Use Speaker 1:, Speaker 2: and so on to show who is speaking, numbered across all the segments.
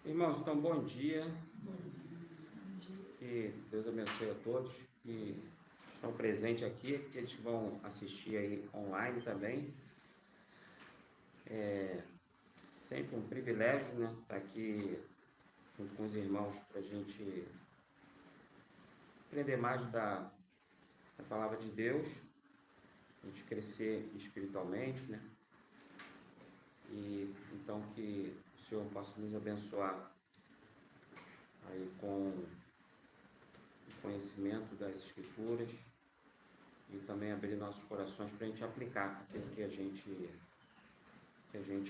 Speaker 1: Irmãos, então bom dia, que Deus abençoe a todos que estão presentes aqui, aqueles que vão assistir aí online também. Sempre um privilégio, né, estar aqui junto com os irmãos para a gente aprender mais da palavra de Deus, a gente crescer espiritualmente, né, e então que o Senhor possa nos abençoar aí com o conhecimento das Escrituras e também abrir nossos corações para a gente aplicar aquilo que a gente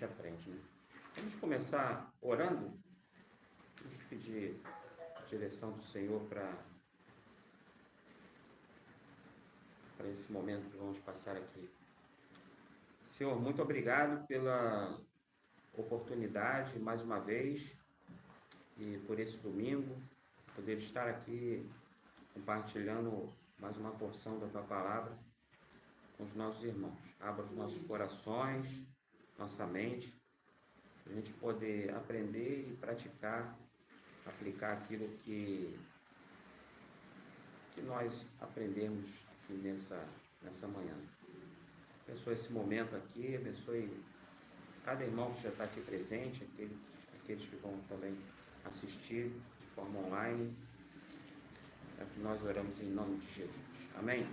Speaker 1: aprende, né? Vamos começar orando. Vamos pedir a direção do Senhor para esse momento que vamos passar aqui. Senhor, muito obrigado pela oportunidade mais uma vez e por esse domingo poder estar aqui compartilhando mais uma porção da tua palavra com os nossos irmãos. Abra os nossos corações, nossa mente, para a gente poder aprender e praticar, aplicar aquilo que nós aprendemos aqui nessa manhã. Abençoe esse momento aqui, abençoe cada irmão que já está aqui presente, aqueles que vão também assistir de forma online. É que nós oramos em nome de Jesus. Amém?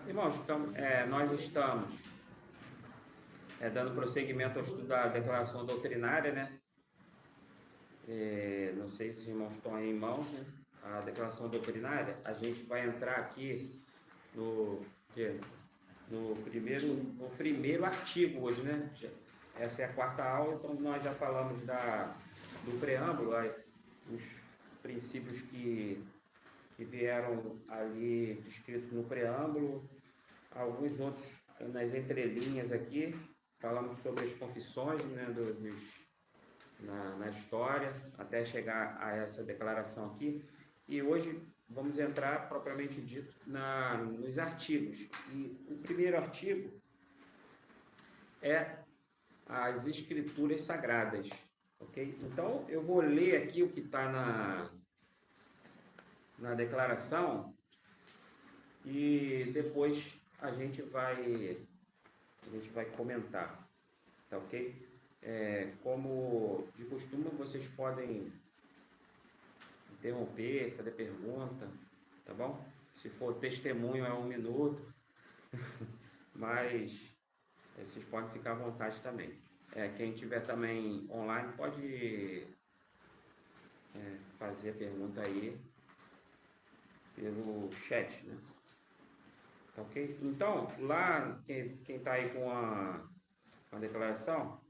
Speaker 1: Irmãos, então, nós estamos dando prosseguimento ao estudo da declaração doutrinária, né? Não sei se os irmãos estão aí em mãos, né? A declaração doutrinária, a gente vai entrar aqui no primeiro artigo hoje, né? Essa é a quarta aula, então nós já falamos do preâmbulo, os princípios que vieram ali descritos no preâmbulo, alguns outros nas entrelinhas aqui, falamos sobre as confissões, né, na história, até chegar a essa declaração aqui. E hoje vamos entrar, propriamente dito, nos artigos. E o primeiro artigo é as Escrituras Sagradas, ok? Então, eu vou ler aqui o que está na declaração e depois a gente vai comentar, tá ok? Como de costume, vocês podem interromper, fazer pergunta, tá bom? Se for testemunho é 1 minuto, mas vocês podem ficar à vontade também. Quem tiver também online pode fazer a pergunta aí pelo chat, né? Tá ok? Então, lá, quem está aí com a declaração,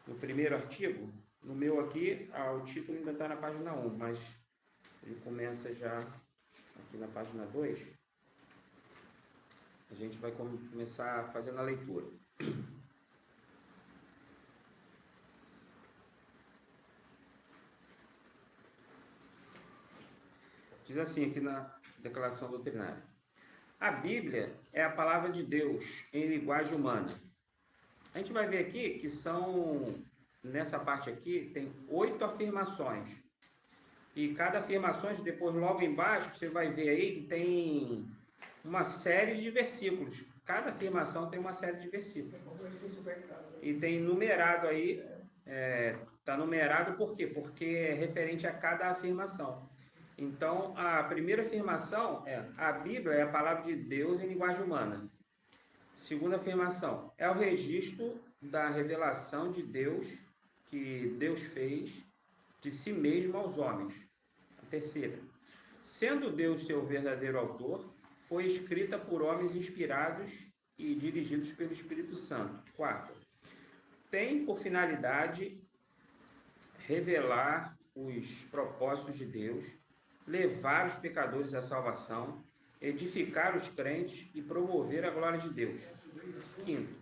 Speaker 1: no primeiro artigo, no meu aqui, o título ainda está na página 1, mas ele começa já aqui na página 2. A gente vai começar fazendo a leitura. Diz assim aqui na declaração doutrinária: a Bíblia é a palavra de Deus em linguagem humana. A gente vai ver aqui que nessa parte aqui, tem 8 afirmações. E cada afirmação, depois logo embaixo, você vai ver aí que tem uma série de versículos. Cada afirmação tem uma série de versículos. E tem numerado aí, está numerado por quê? Porque é referente a cada afirmação. Então, a primeira afirmação a Bíblia é a palavra de Deus em linguagem humana. Segunda afirmação, é o registro da revelação de Deus, que Deus fez de si mesmo aos homens. A terceira, sendo Deus seu verdadeiro autor, foi escrita por homens inspirados e dirigidos pelo Espírito Santo. Quarto, tem por finalidade revelar os propósitos de Deus, levar os pecadores à salvação, edificar os crentes e promover a glória de Deus. Quinto,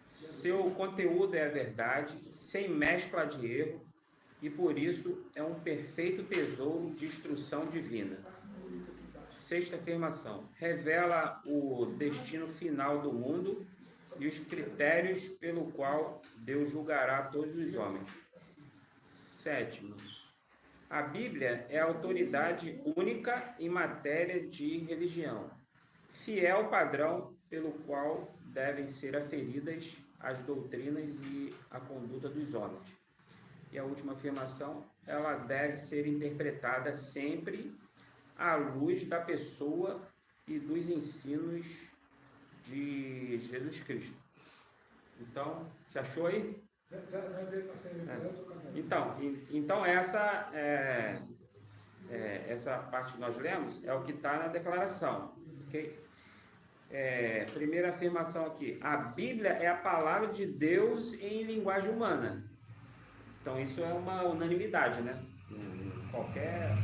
Speaker 1: seu conteúdo é a verdade, sem mescla de erro, e por isso é um perfeito tesouro de instrução divina. Sexta afirmação, revela o destino final do mundo e os critérios pelo qual Deus julgará todos os homens. Sétimo, a Bíblia é a autoridade única em matéria de religião, fiel padrão pelo qual devem ser aferidas as doutrinas e a conduta dos homens. E a última afirmação, ela deve ser interpretada sempre à luz da pessoa e dos ensinos de Jesus Cristo. Então, você achou aí? Então essa parte que nós lemos é o que está na declaração, ok? Primeira afirmação aqui, a Bíblia é a palavra de Deus em linguagem humana. Então isso é uma unanimidade, né? Em qualquer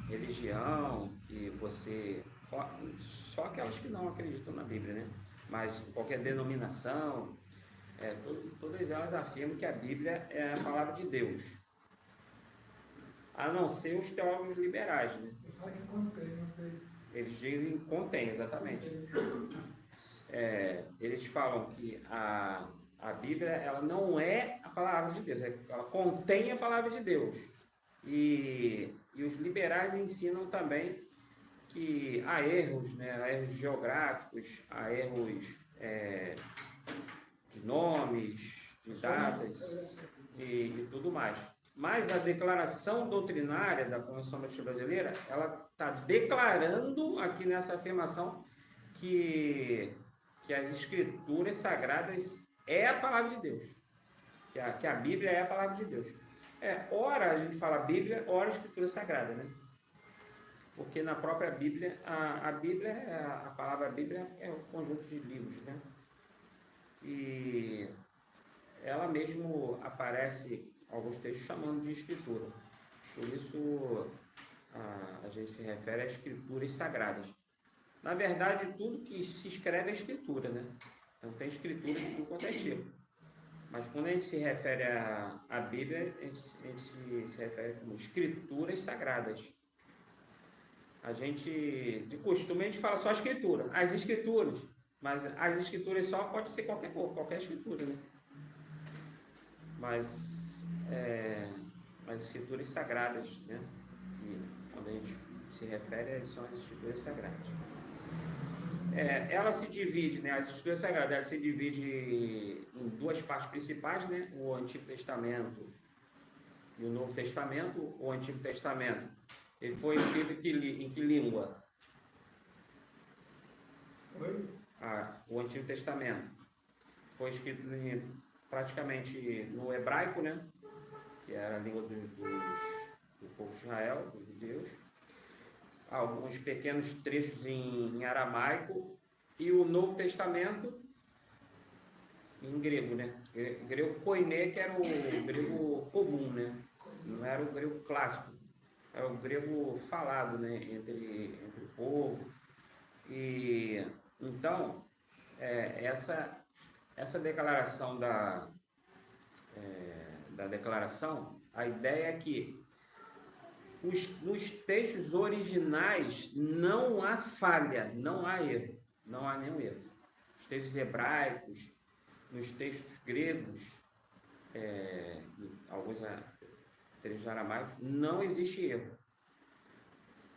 Speaker 1: religião que você... Só aquelas que não acreditam na Bíblia, né? Mas qualquer denominação, todas elas afirmam que a Bíblia é a palavra de Deus. A não ser os teólogos liberais, né? Eles dizem que contém, exatamente. Eles falam que a Bíblia, ela não é a palavra de Deus, ela contém a palavra de Deus. E os liberais ensinam também que há erros, né? Há erros geográficos, há erros de nomes, de datas e tudo mais. Mas a declaração doutrinária da Convenção Batista Brasileira, ela está declarando aqui nessa afirmação que as Escrituras Sagradas é a palavra de Deus, que a Bíblia é a palavra de Deus. Ora a gente fala Bíblia, ora Escritura Sagrada, né? Porque na própria Bíblia, a Bíblia, a palavra Bíblia é um conjunto de livros, né? E ela mesmo aparece alguns textos chamando de Escritura. Por isso a gente se refere a Escrituras Sagradas. Na verdade, tudo que se escreve é Escritura, né? Então tem Escrituras de tudo quanto é tipo. Mas quando a gente se refere à Bíblia, a gente se refere como Escrituras Sagradas. A gente, de costume, a gente fala só Escritura, as Escrituras. Mas as Escrituras só pode ser qualquer Escritura, né? Mas as Escrituras Sagradas, né? E quando a gente se refere, são as Escrituras Sagradas. Ela se divide, né? As Escrituras Sagradas, ela se divide em duas partes principais, né? O Antigo Testamento e o Novo Testamento. O Antigo Testamento, ele foi escrito em que língua? O Antigo Testamento foi escrito praticamente no hebraico, né? Que era a língua do povo de Israel, dos judeus. Alguns pequenos trechos em aramaico, e o Novo Testamento em grego, né? Grego koiné, que era o grego comum, né? Não era o grego clássico, era o grego falado, né? Entre o povo. E então essa declaração da declaração, a ideia é que nos textos originais não há falha, não há erro, não há nenhum erro. Os textos hebraicos, nos textos gregos, alguns textos aramaicos, não existe erro,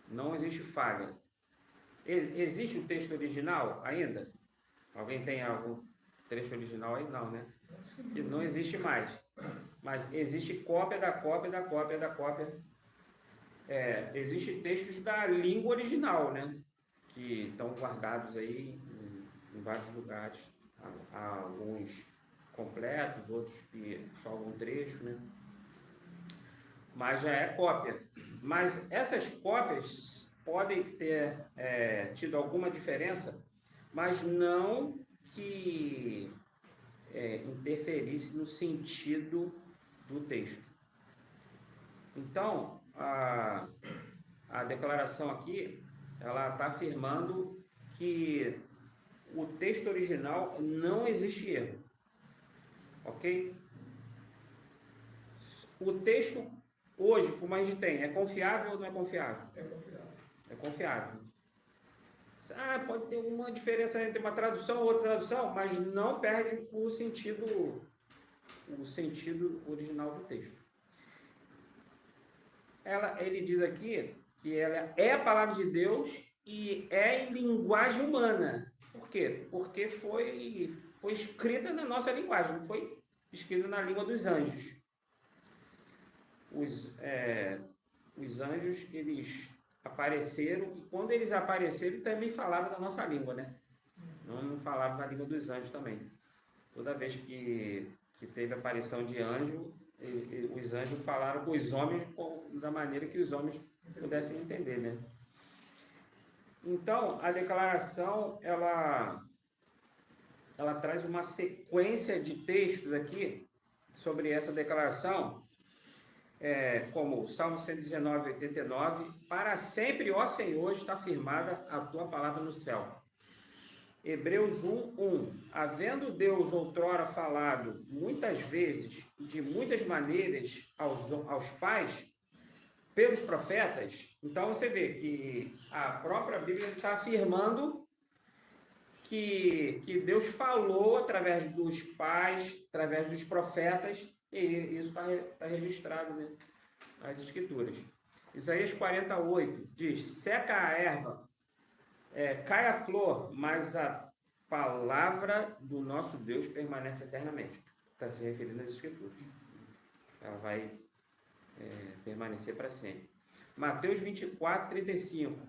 Speaker 1: não existe falha. Existe o texto original ainda? Alguém tem algum trecho original aí? Não, né? Que não existe mais. Mas existe cópia da cópia da cópia da cópia. Existem textos da língua original, né? Que estão guardados aí em vários lugares. Há alguns completos, outros que só algum trecho, né? Mas já é cópia. Mas essas cópias podem ter tido alguma diferença, mas não que interferisse no sentido do texto. Então, a declaração aqui, ela está afirmando que o texto original não existe erro, ok? O texto hoje, como a gente tem, é confiável ou não é confiável?
Speaker 2: É confiável.
Speaker 1: É confiável. Pode ter uma diferença entre uma tradução ou outra tradução, mas não perde o sentido o sentido original do texto. Ele diz aqui que ela é a palavra de Deus e é em linguagem humana. Por quê? Porque foi escrita na nossa linguagem, não foi escrita na língua dos anjos. Os anjos, eles apareceram, e quando eles apareceram, também falaram na nossa língua, né? Não falaram na língua dos anjos também. Toda vez que teve aparição de anjo, os anjos falaram com os homens da maneira que os homens pudessem entender, né? Então, a declaração, ela traz uma sequência de textos aqui sobre essa declaração, como Salmo 119, 89, para sempre, ó Senhor, está firmada a tua palavra no céu. Hebreus 1:1, havendo Deus outrora falado muitas vezes, de muitas maneiras aos pais, pelos profetas. Então você vê que a própria Bíblia está afirmando que Deus falou através dos pais, através dos profetas, e isso está registrado, né, nas Escrituras. Isaías 48 diz, seca a erva, cai a flor, mas a palavra do nosso Deus permanece eternamente. Está se referindo às Escrituras. Ela vai permanecer para sempre. Mateus 24, 35.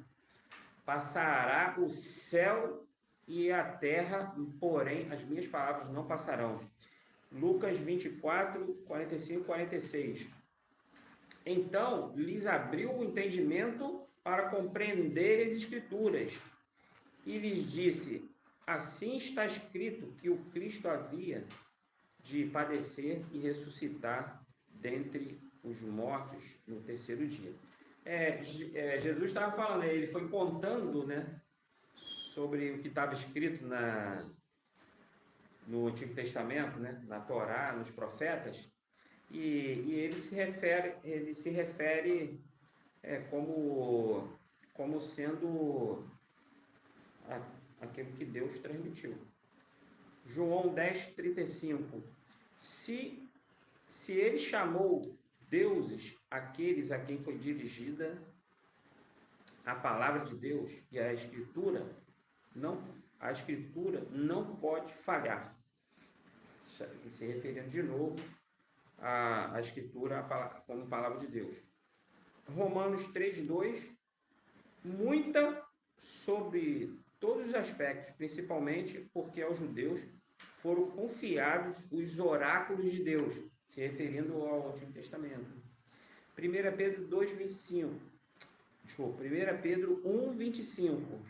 Speaker 1: Passará o céu e a terra, porém as minhas palavras não passarão. Lucas 24, 45, 46. Então lhes abriu o entendimento para compreender as Escrituras e lhes disse, assim está escrito que o Cristo havia de padecer e ressuscitar dentre os mortos no terceiro dia. Jesus estava falando, ele foi contando, né, sobre o que estava escrito no Antigo Testamento, né, na Torá, nos profetas, e ele se refere como sendo aquilo que Deus transmitiu. João 10, 35. Se ele chamou deuses aqueles a quem foi dirigida a palavra de Deus e a Escritura não pode falhar. Se referindo de novo à Escritura como palavra de Deus. Romanos 3:2, muita sobre todos os aspectos, principalmente porque aos judeus foram confiados os oráculos de Deus, se referindo ao Antigo Testamento. 1 Pedro 2:25. Desculpa, 1 Pedro 1:25.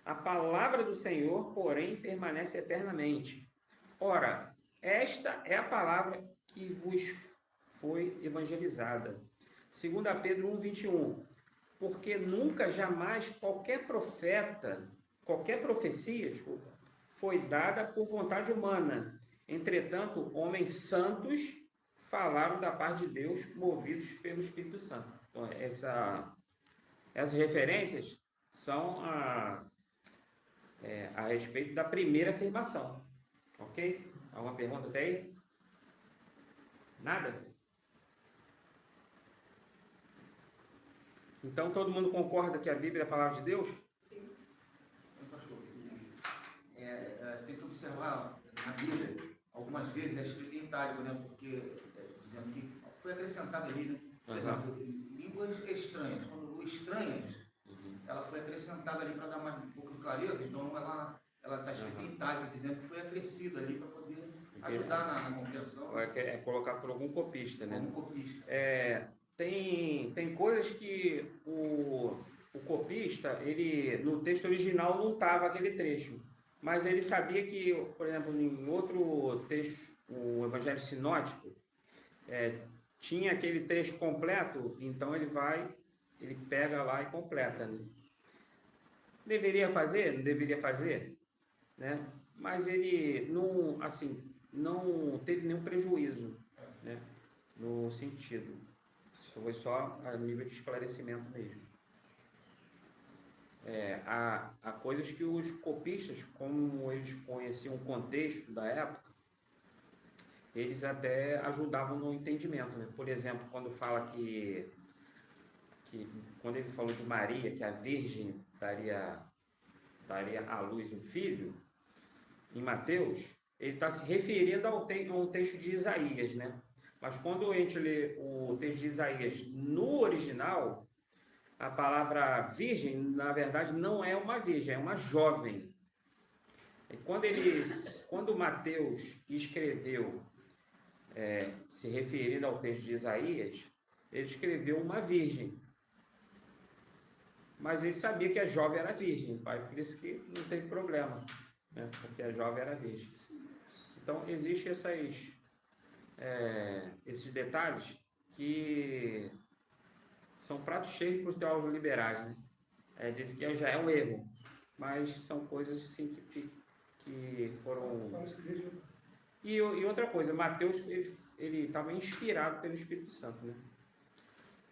Speaker 1: A palavra do Senhor, porém, permanece eternamente. Ora, esta é a palavra que vos foi evangelizada. 2 Pedro 1:21. Porque nunca, jamais, qualquer profecia, foi dada por vontade humana. Entretanto, homens santos falaram da parte de Deus, movidos pelo Espírito Santo. Então, essas referências são a respeito da primeira afirmação. Ok? Alguma pergunta até aí? Nada? Então, todo mundo concorda que a Bíblia é a palavra de Deus?
Speaker 2: Sim. Tem que observar na Bíblia, algumas vezes é escrito em itálico, né? Porque, dizendo que foi acrescentado ali, né? Por exemplo, línguas estranhas. Quando estranhas, ela foi acrescentada ali para dar mais um pouco de clareza, então ela está escrita em itálico, dizendo que foi acrescido ali para poder ajudar na compreensão.
Speaker 1: É colocar por algum copista, né?
Speaker 2: Algum copista.
Speaker 1: Tem coisas que o copista, ele, no texto original não estava aquele trecho, mas ele sabia que, por exemplo, em outro texto, o Evangelho Sinótico, tinha aquele trecho completo, então ele pega lá e completa, né? Deveria fazer? Não deveria fazer? Né? Mas ele não teve nenhum prejuízo, né? No sentido. Isso foi só a nível de esclarecimento mesmo. Há coisas que os copistas, como eles conheciam o contexto da época, eles até ajudavam no entendimento, né? Por exemplo, quando fala que quando ele falou de Maria, que a Virgem daria à luz um filho, em Mateus, ele está se referindo a um texto de Isaías, né? Mas quando a gente lê o texto de Isaías no original, a palavra virgem, na verdade, não é uma virgem, é uma jovem. E quando Mateus escreveu, se referindo ao texto de Isaías, ele escreveu uma virgem. Mas ele sabia que a jovem era virgem, por isso que não teve problema, né? Porque a jovem era virgem. Então, existem esses detalhes que são pratos cheios para os teólogos liberais, né? Diz que já é um erro, mas são coisas assim, que foram... E outra coisa, Mateus, ele estava inspirado pelo Espírito Santo, né?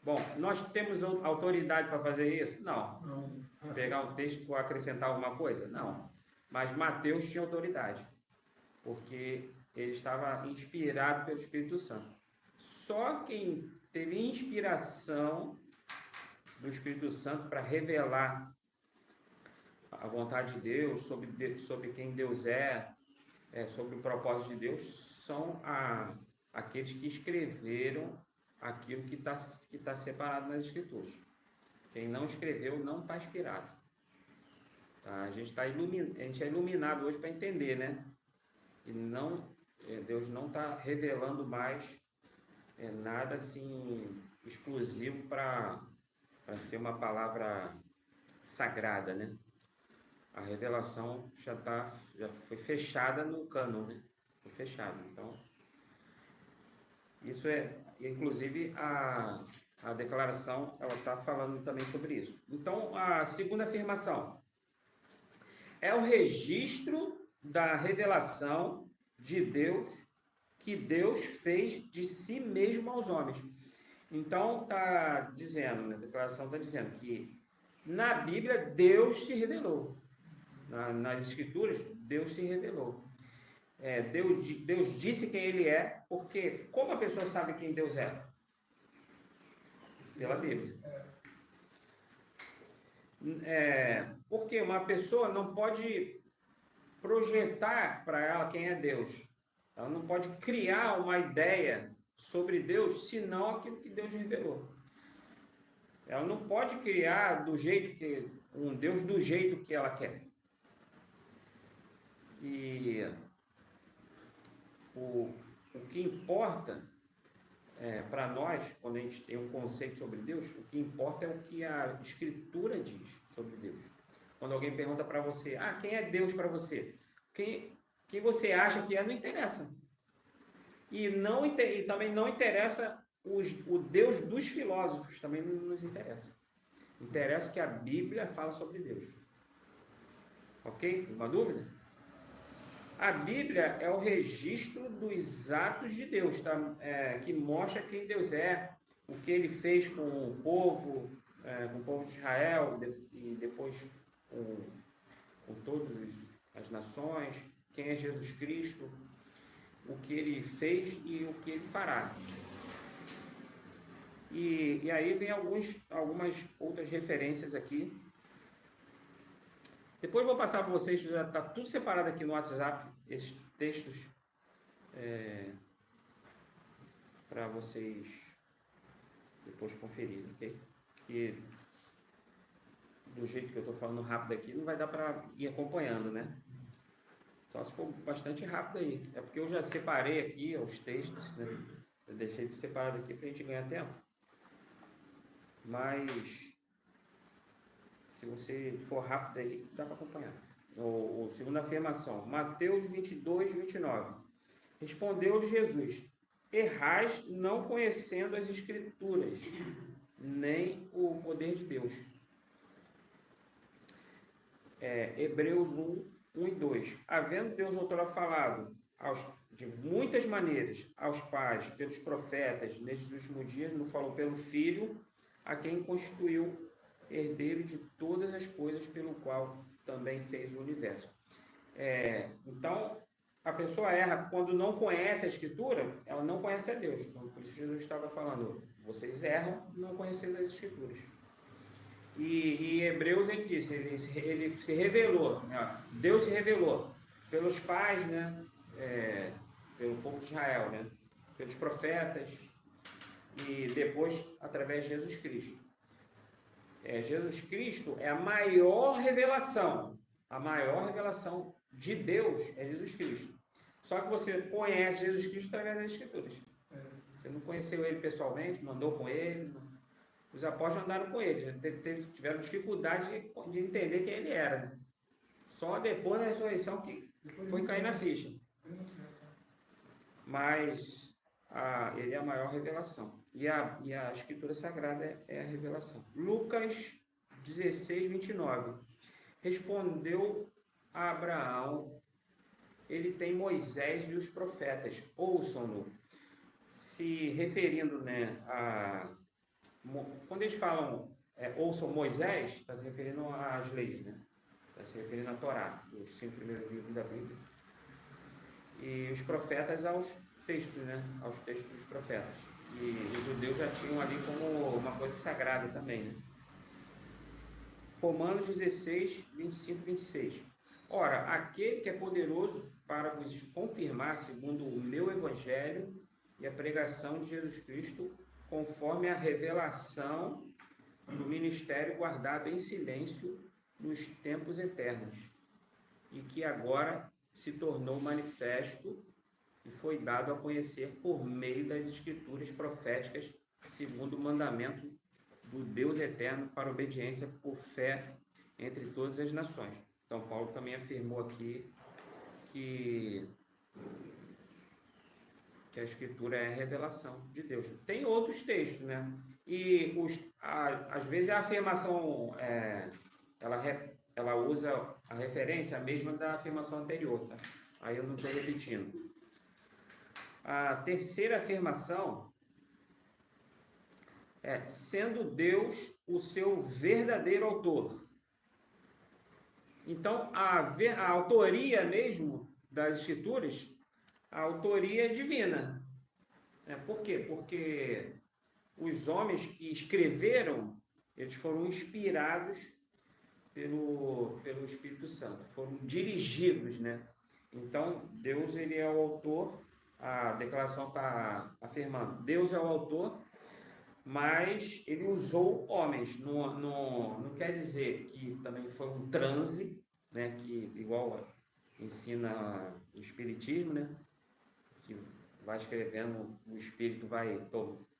Speaker 1: Bom, nós temos autoridade para fazer isso? Não. Pegar um texto para acrescentar alguma coisa? Não. Mas Mateus tinha autoridade, porque ele estava inspirado pelo Espírito Santo. Só quem teve inspiração do Espírito Santo para revelar a vontade de Deus, sobre quem Deus sobre o propósito de Deus, são aqueles que escreveram aquilo que tá separado nas Escrituras. Quem não escreveu não está inspirado. Tá? A gente é iluminado hoje para entender, né? E Deus não está revelando mais nada assim exclusivo para ser uma palavra sagrada, né? A revelação já foi fechada no cânon, né? Foi fechada. Então, isso inclusive a declaração, ela está falando também sobre isso. Então, a segunda afirmação é o registro da revelação de Deus, que Deus fez de si mesmo aos homens. Então, está dizendo, né, a declaração está dizendo que na Bíblia Deus se revelou. Nas Escrituras, Deus se revelou. Deus disse quem Ele é, porque como a pessoa sabe quem Deus é? Pela Bíblia. Porque uma pessoa não pode projetar para ela quem é Deus. Ela não pode criar uma ideia sobre Deus, senão aquilo que Deus revelou. Ela não pode criar um Deus do jeito que ela quer. E o que importa para nós, quando a gente tem um conceito sobre Deus, o que importa é o que a Escritura diz sobre Deus. Quando alguém pergunta para você, quem é Deus para você? Quem você acha que é, não interessa. E também não interessa o Deus dos filósofos, também não nos interessa. Interessa o que a Bíblia fala sobre Deus. Ok? Uma dúvida? A Bíblia é o registro dos atos de Deus, tá? Que mostra quem Deus é, o que Ele fez com o povo de Israel, e depois com todas as nações, quem é Jesus Cristo, o que Ele fez e o que Ele fará. E aí vem algumas outras referências aqui. Depois vou passar para vocês, já está tudo separado aqui no WhatsApp, esses textos, para vocês depois conferirem, ok? Que do jeito que eu estou falando rápido aqui, não vai dar para ir acompanhando, né? Só se for bastante rápido aí. É porque eu já separei aqui os textos, né? Eu deixei separado aqui para a gente ganhar tempo. Mas se você for rápido aí, dá para acompanhar. Segunda afirmação, Mateus 22, 29. Respondeu-lhe Jesus, errais não conhecendo as Escrituras, nem o poder de Deus. Hebreus 1 e 2. Havendo Deus outrora falado de muitas maneiras aos pais, pelos profetas, nestes últimos dias, não falou pelo Filho, a quem constituiu herdeiro de todas as coisas, pelo qual também fez o universo. Então, a a pessoa erra quando não conhece a Escritura, ela não conhece a Deus. Então, por isso Jesus estava falando, vocês erram não conhecendo as Escrituras. E em Hebreus ele disse, ele se revelou, né? Deus se revelou pelos pais, né? Pelo povo de Israel, né? Pelos profetas e depois através de Jesus Cristo. Jesus Cristo é a maior revelação de Deus é Jesus Cristo. Só que você conhece Jesus Cristo através das Escrituras. Você não conheceu ele pessoalmente, não andou com ele. Os apóstolos andaram com ele, tiveram dificuldade de entender quem ele era. Né? Só depois da ressurreição que foi cair na ficha. Mas ele é a maior revelação. E a Escritura Sagrada é a revelação. Lucas 16, 29. Respondeu a Abraão, ele tem Moisés e os profetas, ouçam-no. Se referindo, né, quando eles falam ouçam Moisés, está se referindo às leis, né? Está se referindo à Torá, os 5 primeiros livros da Bíblia. E os profetas aos textos, né? Aos textos dos profetas. E os judeus já tinham ali como uma coisa sagrada também, né? Romanos 16, 25 e 26. Ora, aquele que é poderoso para vos confirmar, segundo o meu evangelho e a pregação de Jesus Cristo, conforme a revelação do ministério guardado em silêncio nos tempos eternos, e que agora se tornou manifesto e foi dado a conhecer por meio das escrituras proféticas, segundo o mandamento do Deus eterno para obediência por fé entre todas as nações. Então, Paulo também afirmou aqui que a Escritura é a revelação de Deus. Tem outros textos, né? E às vezes a afirmação, ela usa a referência a mesma da afirmação anterior, tá? Aí eu não estou repetindo. A terceira afirmação é sendo Deus o seu verdadeiro autor. Então, a autoria mesmo das Escrituras, a autoria é divina. Por quê? Porque os homens que escreveram, eles foram inspirados pelo Espírito Santo, foram dirigidos, né? Então, Deus, ele é o autor, a declaração está afirmando, Deus é o autor, mas ele usou homens, não quer dizer que também foi um transe, né? Que igual ensina o Espiritismo, né? Que vai escrevendo, o Espírito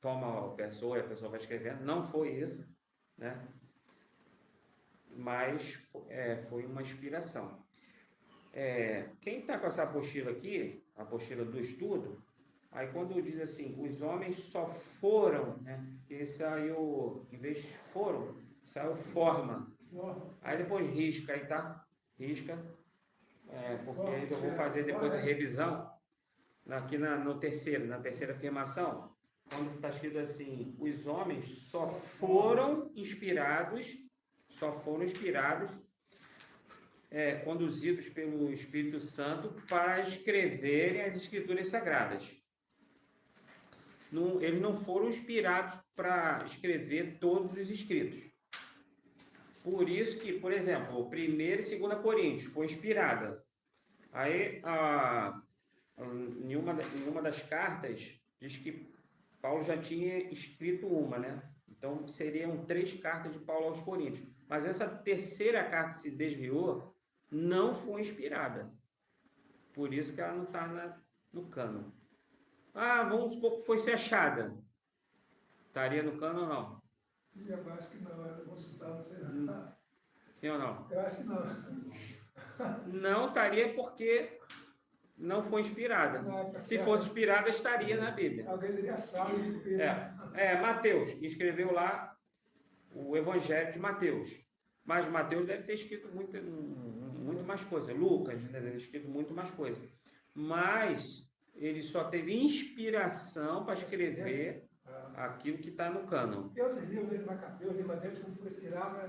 Speaker 1: toma a pessoa e a pessoa vai escrevendo, não foi isso, né? Mas foi uma inspiração. Quem está com essa apostila aqui, a apostila do estudo, aí quando diz assim, os homens só foram, né? Que saiu, em vez de foram, saiu forma. Aí depois risca, aí tá? Risca, porque eu vou fazer depois a revisão, aqui na terceira afirmação, quando está escrito assim, os homens só foram inspirados, conduzidos pelo Espírito Santo para escreverem as Escrituras Sagradas. Eles não foram inspirados para escrever todos os escritos. Por isso que, por exemplo, 1 e 2 Coríntios foi inspirada. Aí, em uma das cartas, diz que Paulo já tinha escrito uma, né? Então, seriam 3 cartas de Paulo aos Coríntios. Mas essa terceira carta que se desviou não foi inspirada. Por isso que ela não está no cânon. Vamos supor que fosse achada. Estaria no cânon ou não?
Speaker 3: Eu acho que não, eu consultava, sei lá.
Speaker 1: Sim ou não?
Speaker 3: Eu acho que não.
Speaker 1: Não estaria porque não foi inspirada.
Speaker 3: Não,
Speaker 1: se fosse inspirada, estaria na Bíblia.
Speaker 3: Alguém teria achado.
Speaker 1: Mateus escreveu lá o Evangelho de Mateus. Mas Mateus deve ter escrito muito mais coisa. Lucas deve ter escrito muito mais coisa. Mas ele só teve inspiração para escrever aquilo que está no cânon.
Speaker 3: Tem outros livros, Macabeus, Rimadeus, que não foi inspirado, né?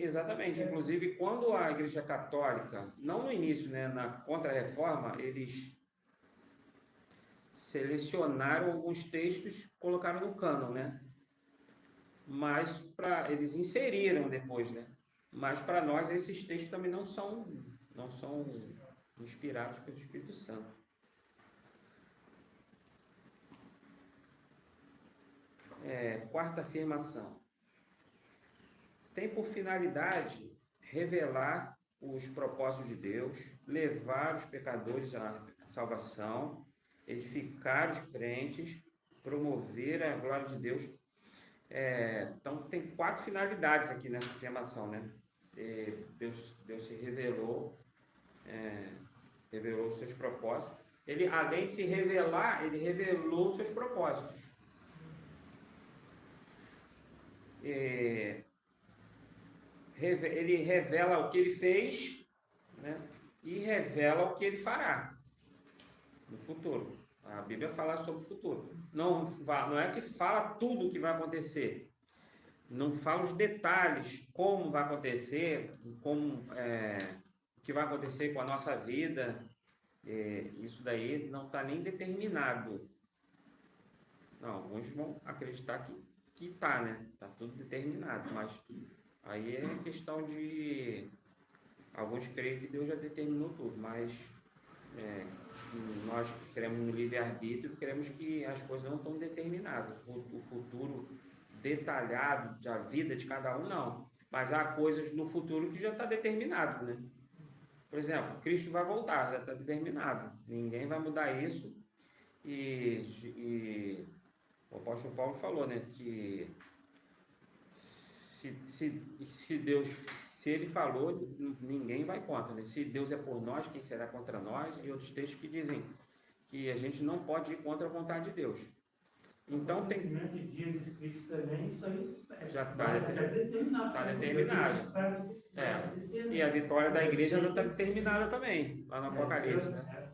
Speaker 1: Exatamente. Inclusive, quando a Igreja Católica, não no início, né, na Contra-Reforma, eles selecionaram alguns textos, colocaram no cânon, né? Mas eles inseriram depois, né? Mas para nós esses textos também não são inspirados pelo Espírito Santo. Quarta afirmação. Tem por finalidade revelar os propósitos de Deus, levar os pecadores à salvação, edificar os crentes, promover a glória de Deus. Então, tem 4 finalidades aqui nessa afirmação, né? Deus se revelou os seus propósitos. Ele, além de se revelar, ele revelou os seus propósitos. Ele revela o que ele fez, né? E revela o que ele fará no futuro. A Bíblia fala sobre o futuro. Não é que fala tudo o que vai acontecer. Não fala os detalhes, como vai acontecer, o que vai acontecer com a nossa vida. Isso daí não está nem determinado. Não, alguns vão acreditar que está, né? Está tudo determinado, mas aí é questão de... Alguns creem que Deus já determinou tudo, mas nós que cremos no livre-arbítrio, cremos que as coisas não estão determinadas. O futuro detalhado da vida de cada um, não. Mas há coisas no futuro que já está determinado, né? Por exemplo, Cristo vai voltar, já está determinado. Ninguém vai mudar isso. E o apóstolo Paulo falou, né, que se Deus, se ele falou, ninguém vai contra, né? Se Deus é por nós, quem será contra nós? E outros textos que dizem que a gente não pode ir contra a vontade de Deus. Então tem...
Speaker 4: O de dias escritos também, isso aí
Speaker 1: já está
Speaker 4: determinado.
Speaker 1: Está determinado. E a vitória da igreja já está determinada também, lá no Apocalipse, né?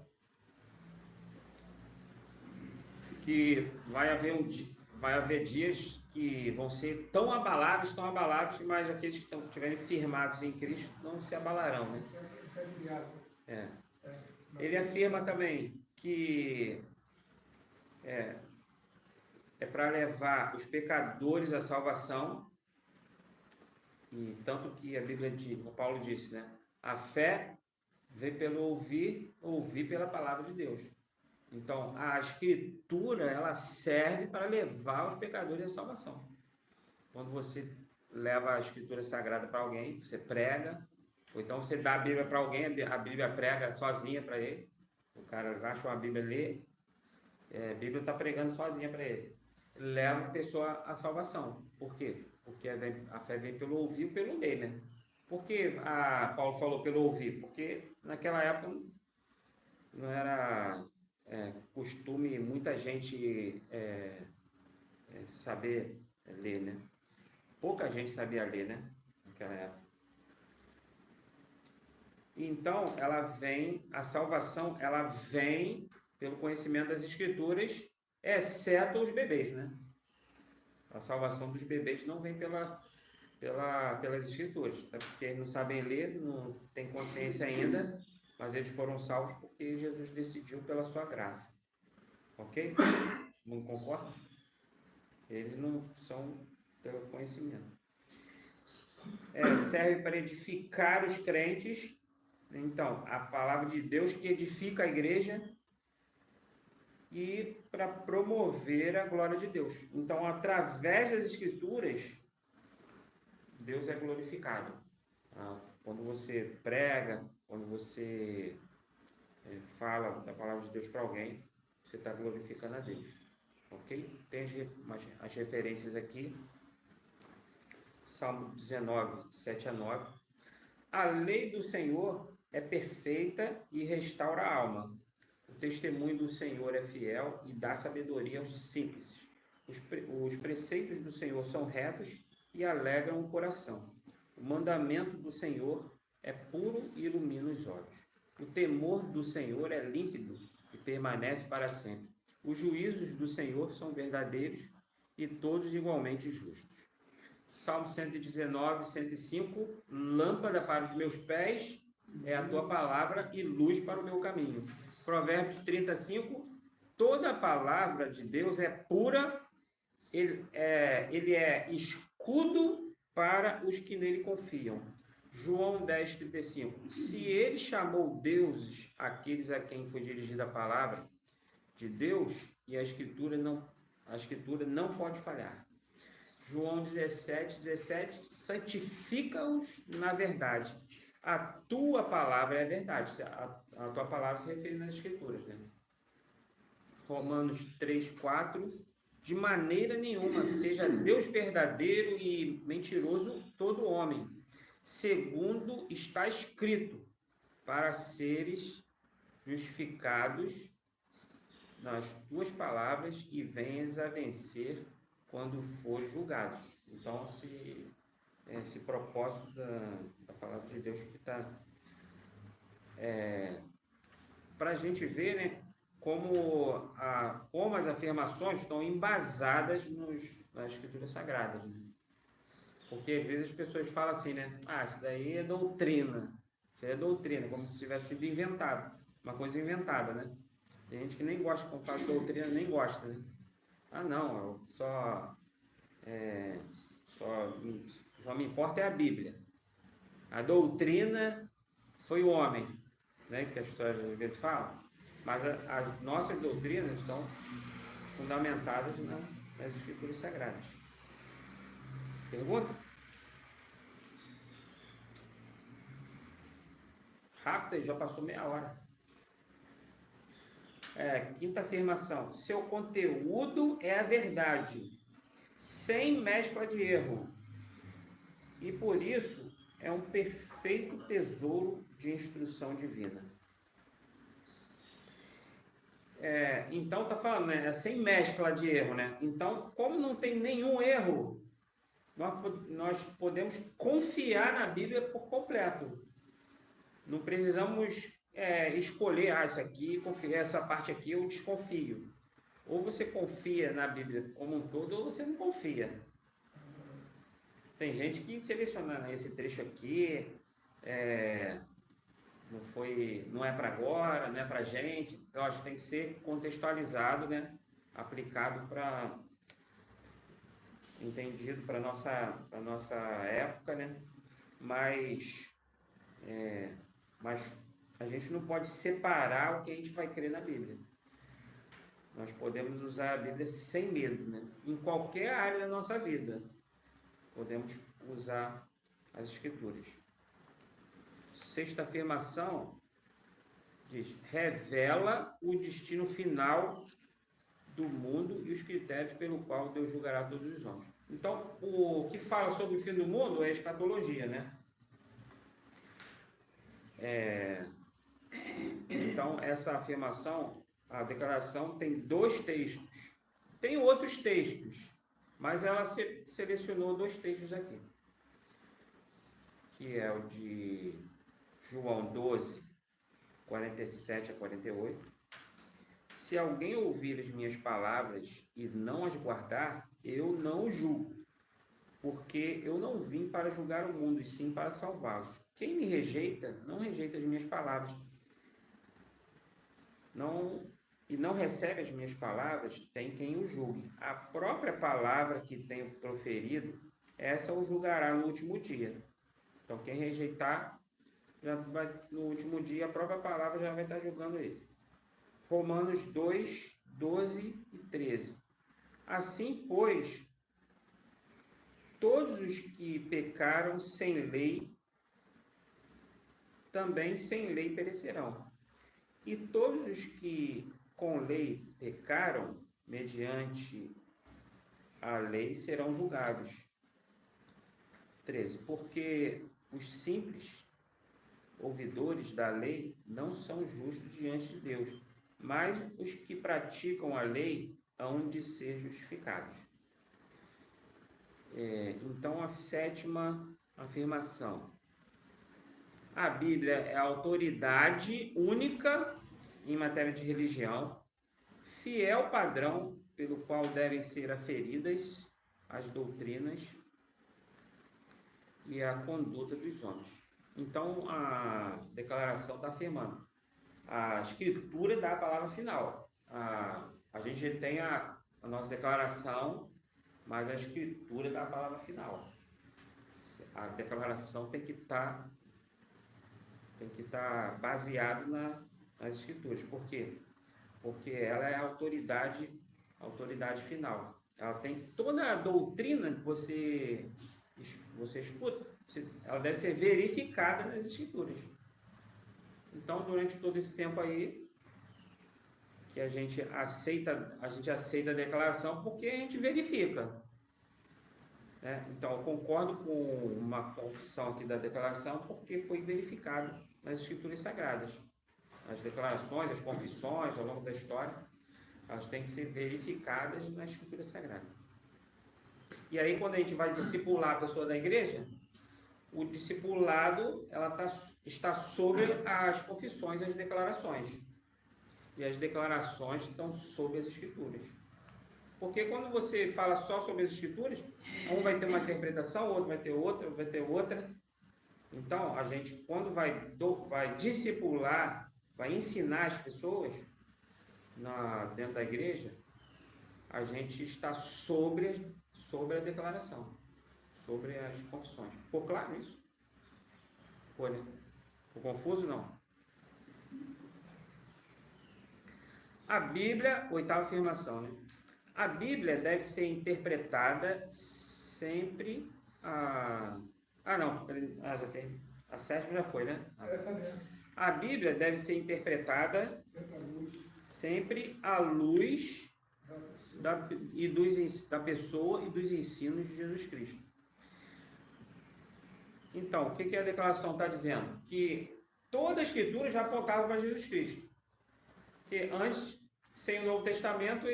Speaker 1: Que vai haver dias que vão ser tão abaláveis, mas aqueles que estiverem firmados em Cristo não se abalarão, né? Ele afirma também que é para levar os pecadores à salvação, e tanto que a Bíblia diz, o Paulo disse, né? A fé vem pelo ouvir pela palavra de Deus. Então, a Escritura, ela serve para levar os pecadores à salvação. Quando você leva a Escritura Sagrada para alguém, você prega, ou então você dá a Bíblia para alguém, a Bíblia prega sozinha para ele, o cara acha uma Bíblia, lê, a Bíblia está pregando sozinha para ele. Leva a pessoa à salvação. Por quê? Porque a fé vem pelo ouvir e pelo ler, né? Por que Paulo falou pelo ouvir? Porque naquela época não era... costume muita gente saber ler, né? Pouca gente sabia ler, né? Naquela época. Então, a salvação, ela vem pelo conhecimento das Escrituras, exceto os bebês, né? A salvação dos bebês não vem pelas Escrituras, tá? Porque eles não sabem ler, não têm consciência ainda, mas eles foram salvos porque Jesus decidiu pela sua graça. Ok? Não concorda? Eles não são pelo conhecimento. Serve para edificar os crentes. Então, a palavra de Deus que edifica a igreja e para promover a glória de Deus. Então, através das Escrituras, Deus é glorificado. Quando você prega, quando você fala da palavra de Deus para alguém, você está glorificando a Deus. Ok? Tem as referências aqui. Salmo 19, 7 a 9. A lei do Senhor é perfeita e restaura a alma. O testemunho do Senhor é fiel e dá sabedoria aos simples. Os preceitos do Senhor são retos e alegram o coração. O mandamento do Senhor é puro e ilumina os olhos. O temor do Senhor é límpido e permanece para sempre. Os juízos do Senhor são verdadeiros e todos igualmente justos. Salmo 119, 105. Lâmpada para os meus pés é a tua palavra e luz para o meu caminho. Provérbios 35. Toda a palavra de Deus é pura, ele é escudo para os que nele confiam. João 10, 35. Se ele chamou deuses aqueles a quem foi dirigida a palavra de Deus, e a escritura não pode falhar. João 17, 17. Santifica-os na verdade. A tua palavra é a verdade. A tua palavra se refere nas escrituras, né? Romanos 3, 4. De maneira nenhuma seja Deus verdadeiro e mentiroso todo homem, segundo está escrito, para seres justificados nas tuas palavras e venhas a vencer quando fores julgado. Então, esse propósito da palavra de Deus que está para a gente ver, né, como as afirmações estão embasadas nas escrituras sagradas, né? Porque às vezes as pessoas falam assim, né? Isso daí é doutrina. Isso aí é doutrina, como se tivesse sido inventado. Uma coisa inventada, né? Tem gente que nem gosta, quando fala de doutrina, nem gosta, né? Não, só me importa é a Bíblia. A doutrina foi o homem. Não é isso que as pessoas às vezes falam? Mas as nossas doutrinas estão fundamentadas nas escrituras sagradas. Pergunta? Rápida, já passou meia hora. Quinta afirmação. Seu conteúdo é a verdade, sem mescla de erro. E por isso é um perfeito tesouro de instrução divina. Então está falando, né? Sem mescla de erro, né? Então, como não tem nenhum erro, nós podemos confiar na Bíblia por completo. Não precisamos escolher, isso aqui, essa parte aqui eu desconfio. Ou você confia na Bíblia como um todo, ou você não confia. Tem gente que seleciona esse trecho aqui, não é para agora, não é para gente. Eu acho que tem que ser contextualizado, né? Aplicado entendido para nossa época, né? Mas a gente não pode separar o que a gente vai crer na Bíblia. Nós podemos usar a Bíblia sem medo, né? Em qualquer área da nossa vida, podemos usar as Escrituras. Sexta afirmação diz: revela o destino final do mundo e os critérios pelo qual Deus julgará todos os homens. Então, o que fala sobre o fim do mundo é a escatologia, né? Então, essa afirmação, a declaração, tem 2 textos. Tem outros textos, mas ela selecionou 2 textos aqui, que é o de João 12, 47 a 48. Se alguém ouvir as minhas palavras e não as guardar, eu não o julgo, porque eu não vim para julgar o mundo, e sim para salvá-los. Quem me rejeita, não rejeita as minhas palavras. E não recebe as minhas palavras, tem quem o julgue. A própria palavra que tenho proferido, essa o julgará no último dia. Então, quem rejeitar, no último dia, a própria palavra já vai estar julgando ele. Romanos 2, 12 e 13. Assim, pois, todos os que pecaram sem lei, também sem lei perecerão. E todos os que com lei pecaram, mediante a lei, serão julgados. 13. Porque os simples ouvidores da lei não são justos diante de Deus, mas os que praticam a lei hão de ser justificados. Então, a 7ª afirmação. A Bíblia é a autoridade única em matéria de religião, fiel padrão pelo qual devem ser aferidas as doutrinas e a conduta dos homens. Então, a declaração está afirmando. A Escritura dá a palavra final. A gente tem a nossa declaração, mas a Escritura dá a palavra final. A declaração tem que estar baseada nas Escrituras. Por quê? Porque ela é a autoridade final. Ela tem toda a doutrina que você escuta, ela deve ser verificada nas Escrituras. Então, durante todo esse tempo aí, que a gente aceita a declaração porque a gente verifica. Né? Então, eu concordo com uma confissão aqui da declaração porque foi verificado nas Escrituras Sagradas. As declarações, as confissões, ao longo da história, elas têm que ser verificadas na Escritura Sagrada. E aí, quando a gente vai discipular a pessoa da igreja, o discipulado está sobre as confissões e as declarações. E as declarações estão sobre as Escrituras. Porque quando você fala só sobre as Escrituras, um vai ter uma interpretação, o outro vai ter outra. Então, a gente, quando vai discipular, vai ensinar as pessoas dentro da igreja, a gente está sobre a declaração, sobre as confissões. Ficou claro isso? Ficou, né? Ficou confuso? Não. A Bíblia, oitava afirmação, né? A Bíblia deve ser interpretada sempre já tem. A sétima já foi, né?
Speaker 3: Essa mesmo.
Speaker 1: A Bíblia deve ser interpretada sempre à luz da pessoa e dos ensinos de Jesus Cristo. Então, o que a declaração está dizendo? Que toda a Escritura já apontava para Jesus Cristo. Que antes, sem o Novo Testamento,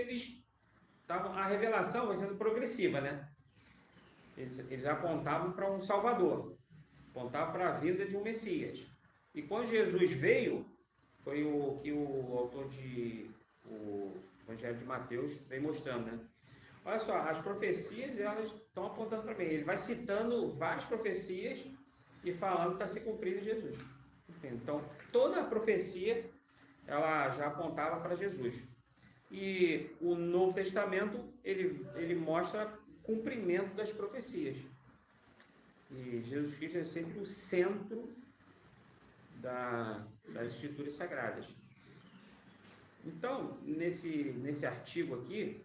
Speaker 1: a revelação vai sendo progressiva, né? Eles apontavam para um Salvador, apontavam para a vinda de um Messias. E quando Jesus veio, foi o que o autor o Evangelho de Mateus vem mostrando, né? Olha só, as profecias, elas estão apontando para mim. Ele vai citando várias profecias e falando que está se cumprindo em Jesus. Então, toda a profecia, ela já apontava para Jesus. E o Novo Testamento, ele mostra cumprimento das profecias. E Jesus Cristo é sempre o centro das Escrituras Sagradas. Então, nesse artigo aqui,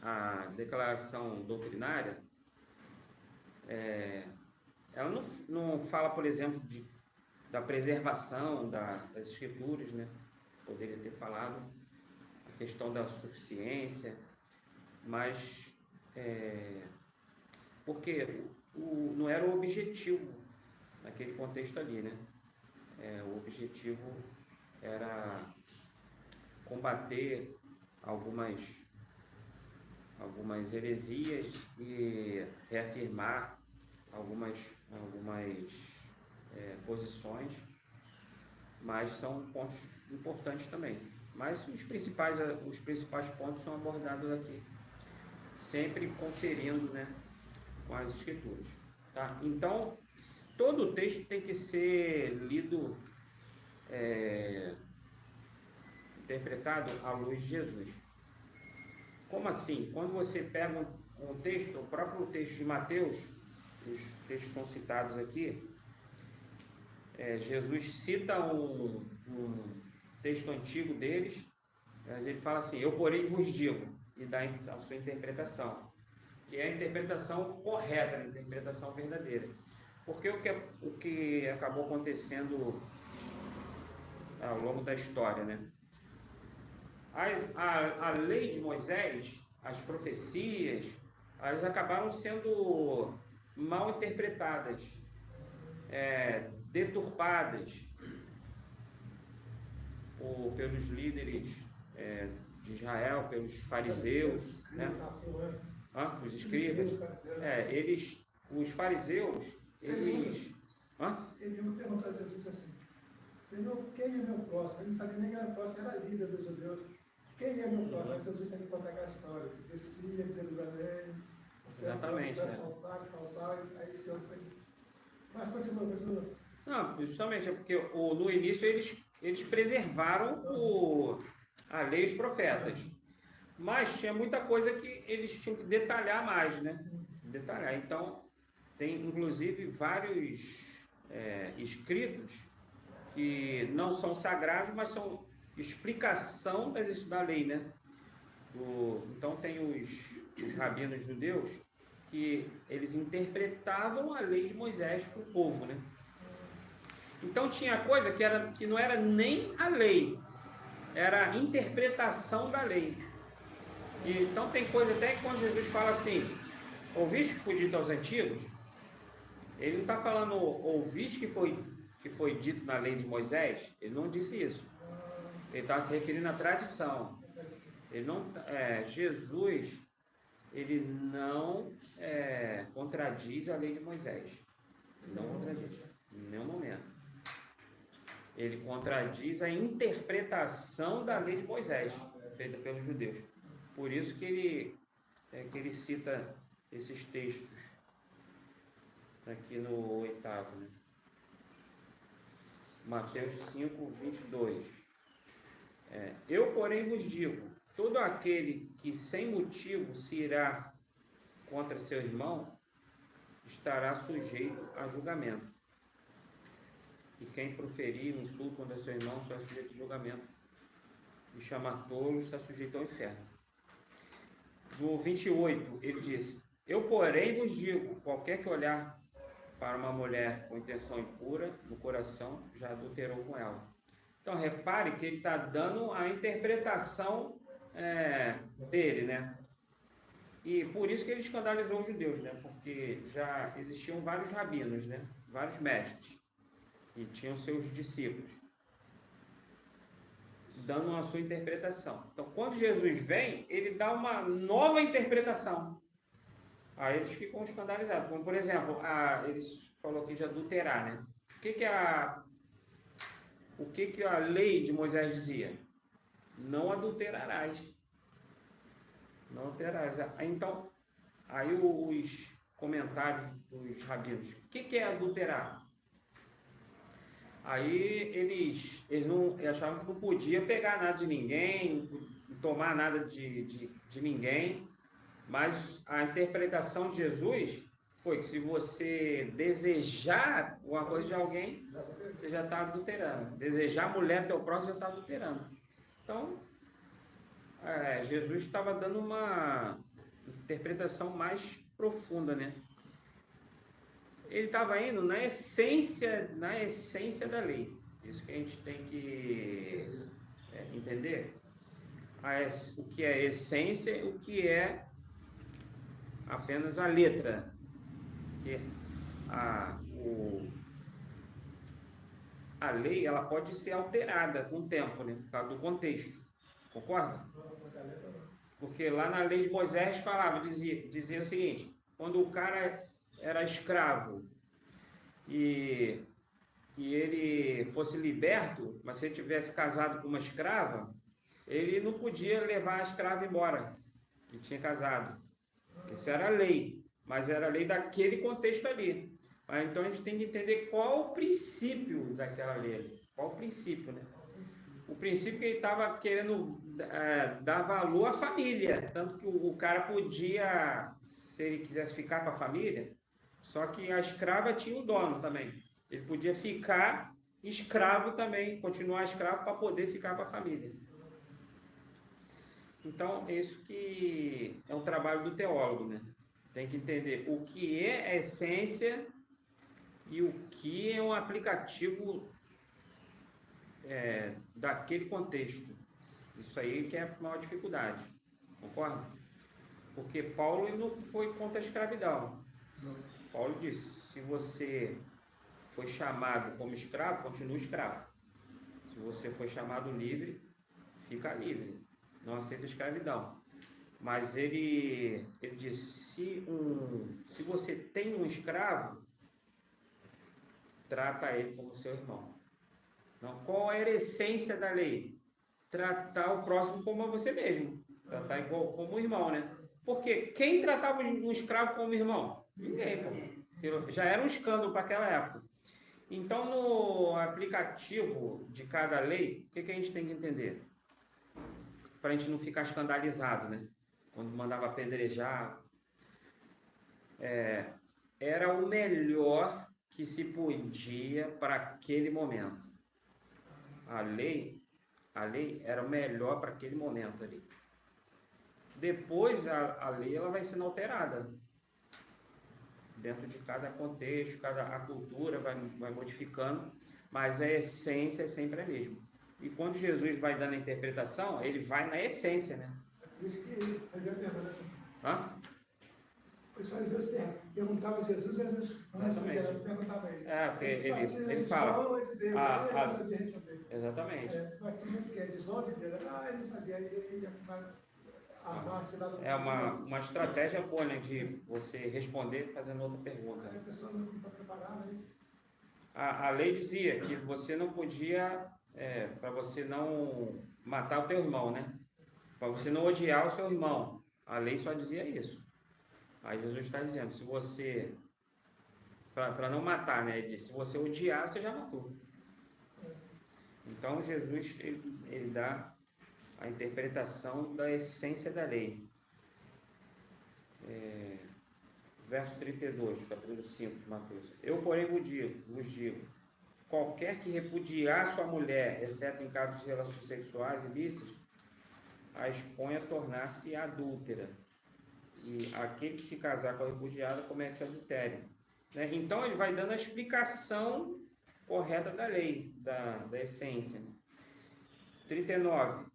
Speaker 1: a declaração doutrinária, ela não fala, por exemplo, da preservação das Escrituras, né? Poderia ter falado a questão da suficiência, mas porque não era o objetivo naquele contexto ali, né? O objetivo era combater algumas heresias e reafirmar algumas posições, mas são pontos importantes também. Mas os principais pontos são abordados aqui, sempre conferindo, né, com as Escrituras. Tá? Então, todo o texto tem que ser lido, interpretado à luz de Jesus. Como assim? Quando você pega um texto, o próprio texto de Mateus, os textos são citados aqui, Jesus cita um texto antigo deles, ele fala assim: eu porém vos digo, e dá a sua interpretação, que é a interpretação correta, a interpretação verdadeira. Porque o que acabou acontecendo ao longo da história, né? A lei de Moisés, as profecias, elas acabaram sendo mal interpretadas, deturpadas pelos líderes de Israel, pelos fariseus, né? Os escribas. Os fariseus, eles...
Speaker 3: Ele me perguntou a Jesus assim: Senhor, quem é meu próximo? Ele não sabia nem quem era o próximo, era líder dos judeus. Quem é meu pai? Mas Jesus tem que contar aquela história. Descia de Jerusalém,
Speaker 1: Exatamente, né?
Speaker 3: faltar, aí o Senhor foi. Mas continua.
Speaker 1: Não, justamente, é porque no início eles preservaram a lei e os profetas. Mas tinha muita coisa que eles tinham que detalhar mais, né? Detalhar. Então, tem inclusive vários escritos que não são sagrados, mas são explicação da lei, né? Então, tem os rabinos judeus que eles interpretavam a lei de Moisés para o povo, né? Então, tinha coisa que não era nem a lei, era a interpretação da lei. Então tem coisa até que quando Jesus fala assim, ouviste que foi dito aos antigos, ele não está falando ouviste que foi dito na lei de Moisés, ele não disse isso. Ele está se referindo à tradição. Jesus, ele não contradiz a lei de Moisés. Ele não contradiz, em nenhum momento. Ele contradiz a interpretação da lei de Moisés, feita pelos judeus. Por isso que ele cita esses textos aqui no 8º, né? Mateus 5, 22. Eu, porém, vos digo, todo aquele que sem motivo se irá contra seu irmão, estará sujeito a julgamento. E quem proferir um insulto contra seu irmão, está sujeito a julgamento. E chamar tolo, está sujeito ao inferno. No 28, ele disse, eu, porém, vos digo, qualquer que olhar para uma mulher com intenção impura, no coração, já adulterou com ela. Então, repare que ele está dando a interpretação dele, né? E por isso que ele escandalizou os judeus, né? Porque já existiam vários rabinos, né? Vários mestres. E tinham seus discípulos, dando a sua interpretação. Então, quando Jesus vem, ele dá uma nova interpretação. Aí eles ficam escandalizados. Como, por exemplo, eles falou aqui de adulterar, né? O que a lei de Moisés dizia? Não adulterarás. Não adulterarás. Então, aí os comentários dos rabinos. O que é adulterar? Aí eles achavam que não podia pegar nada de ninguém, tomar nada de ninguém, mas a interpretação de Jesus foi que se você desejar alguma coisa de alguém, você já está adulterando. Desejar a mulher do teu próximo, já está adulterando. Então, Jesus estava dando uma interpretação mais profunda, né? Ele estava indo na essência da lei. Isso que a gente tem que entender. O que é essência e o que é apenas a letra. Porque a lei ela pode ser alterada com o tempo, né? Por causa do contexto. Concorda? Porque lá na lei de Moisés dizia o seguinte, quando o cara era escravo e ele fosse liberto, mas se ele tivesse casado com uma escrava, ele não podia levar a escrava embora, que tinha casado. Isso era a lei, mas era a lei daquele contexto ali. Mas então a gente tem que entender qual o princípio daquela lei. Qual o princípio, né? O princípio que ele estava querendo dar valor à família. Tanto que o cara podia, se ele quisesse ficar com a família, só que a escrava tinha um dono também. Ele podia ficar escravo também, continuar escravo para poder ficar com a família. Então, isso que é um trabalho do teólogo, né? Tem que entender o que é a essência e o que é um aplicativo daquele contexto. Isso aí que é a maior dificuldade. Concorda? Porque Paulo ele não foi contra a escravidão. Paulo disse, se você foi chamado como escravo, continue escravo. Se você foi chamado livre, fica livre. Não aceita escravidão. Mas ele disse, se você tem um escravo, trata ele como seu irmão. Então, qual era a essência da lei? tratar o próximo como a você mesmo. Tratar igual como irmão, né? Porque quem tratava um escravo como irmão? Ninguém, pô. Já era um escândalo para aquela época. Então, no aplicativo de cada lei, o que a gente tem que entender? Para a gente não ficar escandalizado, né? Quando mandava apedrejar, era o melhor que se podia para aquele momento. A lei era o melhor para aquele momento ali. Depois a lei ela vai sendo alterada dentro de cada contexto, a cultura vai modificando, mas a essência é sempre a mesma. E quando Jesus vai dando a interpretação, ele vai na essência, né?
Speaker 3: Por isso que ele fazia a pergunta.
Speaker 1: Hã?
Speaker 3: Os fariseus perguntavam a Jesus, Jesus perguntava a ele.
Speaker 1: Porque ele fala. Exatamente.
Speaker 3: Batismo que é desvolve dele. Ele não sabia, ele ia armar a cidade.
Speaker 1: É uma estratégia boa, né? De você responder fazendo outra pergunta.
Speaker 3: A pessoa não está preparada.
Speaker 1: A lei dizia que você não podia, para você não matar o teu irmão, né? Para você não odiar o seu irmão. A lei só dizia isso. Aí Jesus está dizendo, se você, para não matar, né? Ele disse, se você odiar, você já matou. Então Jesus, ele dá a interpretação da essência da lei. Verso 32, capítulo 5 de Mateus. Eu, porém, vos digo, qualquer que repudiar sua mulher, exceto em casos de relações sexuais ilícitas, a expõe a tornar-se adúltera. E aquele que se casar com a repudiada comete adultério. Né? Então, ele vai dando a explicação correta da lei, da essência. 39.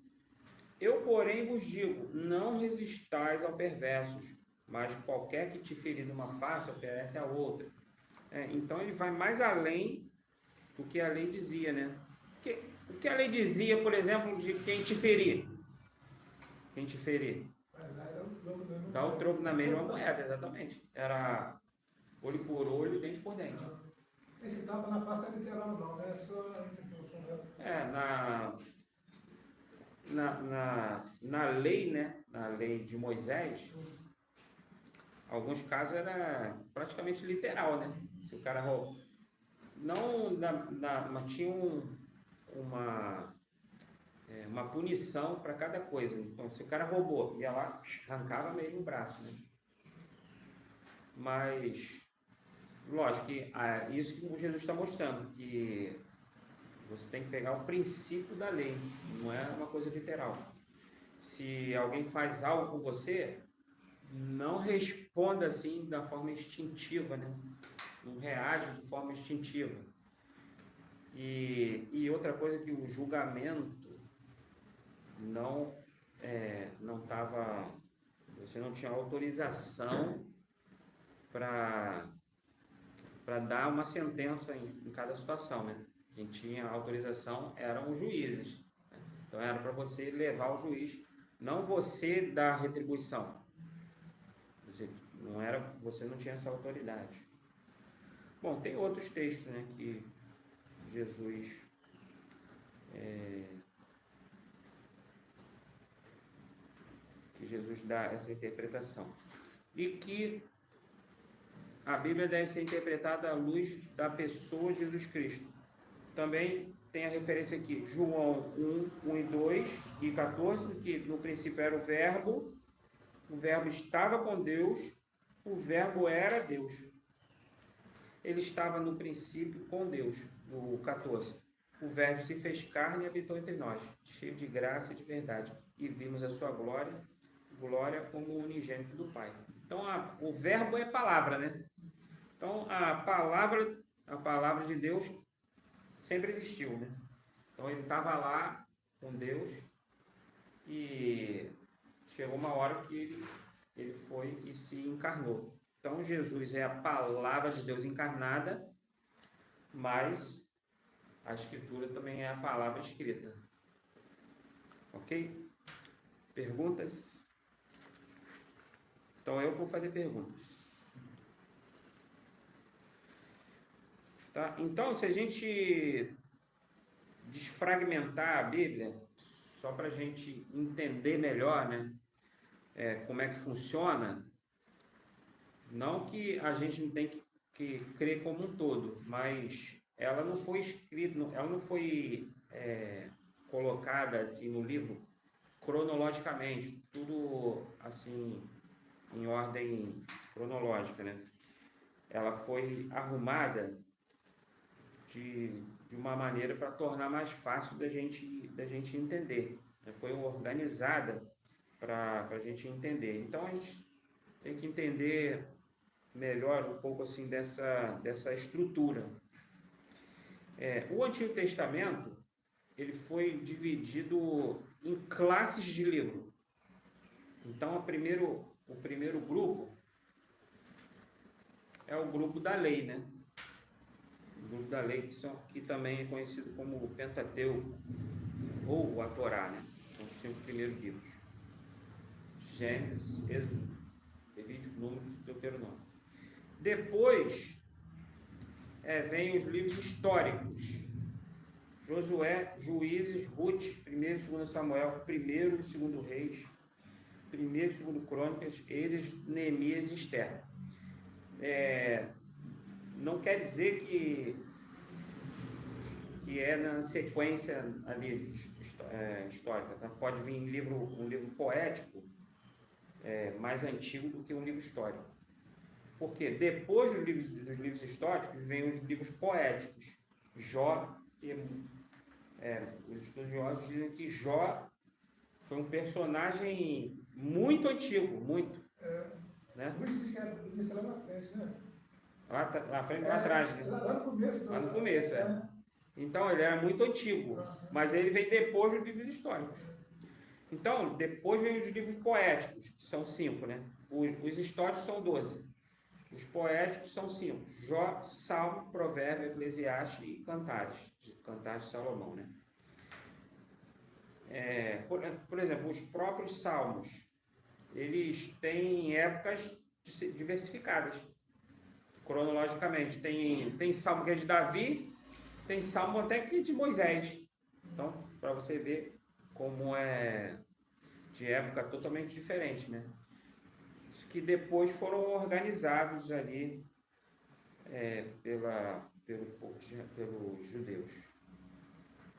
Speaker 1: Eu, porém, vos digo, não resistais ao perversos, mas qualquer que te ferir numa face, oferece a outra. Então, ele vai mais além do que a lei dizia, né? O que a lei dizia, por exemplo, de quem te ferir? Quem te ferir? Dá o troco na mesma moeda, exatamente. Era olho por olho, dente por dente.
Speaker 3: Esse tapa na face é literal, não, né? É só a interpretação dela.
Speaker 1: Na lei, né? Na lei de Moisés, alguns casos era praticamente literal, né? Se o cara roubou. Não, mas tinha uma punição para cada coisa. Então, se o cara roubou, ia lá, arrancava mesmo o braço, né? Mas, lógico que isso que Jesus está mostrando, que você tem que pegar o princípio da lei, não é uma coisa literal. Se alguém faz algo com você, não responda assim da forma instintiva, né? Não reage de forma instintiva. E outra coisa que o julgamento não estava, você não tinha autorização para dar uma sentença em cada situação, né? Quem tinha autorização eram os juízes. Né? Então era para você levar o juiz, não você dar retribuição. Você não tinha essa autoridade. Bom, tem outros textos, né, que Jesus dá essa interpretação. E que a Bíblia deve ser interpretada à luz da pessoa de Jesus Cristo. Também tem a referência aqui, João 1 e 2 e 14, que no princípio era o Verbo estava com Deus, o Verbo era Deus. Ele estava no princípio com Deus, no 14. O Verbo se fez carne e habitou entre nós, cheio de graça e de verdade, e vimos a sua glória como o unigênito do Pai. Então, o Verbo é palavra, né? Então, a palavra de Deus sempre existiu, né? Então, ele estava lá com Deus e chegou uma hora que ele foi e se encarnou. Então, Jesus é a palavra de Deus encarnada, mas a Escritura também é a palavra escrita. Ok? Perguntas? Então, eu vou fazer perguntas. Tá? Então, se a gente desfragmentar a Bíblia só para a gente entender melhor, né, como é que funciona, não que a gente não tem que crer como um todo, mas ela não foi escrita, ela não foi colocada assim no livro cronologicamente, tudo assim em ordem cronológica, né? Ela foi arrumada de uma maneira para tornar mais fácil da gente entender, né? Foi organizada para a gente entender. Então a gente tem que entender melhor um pouco assim dessa estrutura. O Antigo Testamento ele foi dividido em classes de livro. Então o primeiro grupo é o grupo da lei, né? O grupo da lei que também é conhecido como o Pentateuco ou a Torá, né? São os 5 primeiros livros: Gênesis, Êxodo, Levítico, Números, Deuteronômio. Depois vem os livros históricos: Josué, Juízes, Ruth, 1º e 2 Samuel, 1º e 2 Reis, 1º e 2 Crônicas, Esdras, Neemias e Esther. Não quer dizer que é na sequência ali histórica, tá? Pode vir um livro poético mais antigo do que um livro histórico. Porque depois dos livros históricos vem os livros poéticos. Jó, os estudiosos dizem que Jó foi um personagem muito antigo, muito. Né?
Speaker 3: Muitos dizem que era isso lá na frente, né?
Speaker 1: Lá frente, lá atrás, né?
Speaker 3: Lá no começo.
Speaker 1: Lá no começo, Então, ele era muito antigo, mas ele vem depois dos livros históricos. Então, depois vem os livros poéticos, que são 5, né? Os históricos são 12. Os poéticos são 5. Jó, Salmo, Provérbio, Eclesiastes e Cantares. Cantares de Salomão, né? Por exemplo, os próprios Salmos, eles têm épocas diversificadas, cronologicamente. Tem Salmo que é de Davi, tem Salmo até que de Moisés. Então, para você ver como é de época totalmente diferente, né? Que depois foram organizados ali pelos judeus.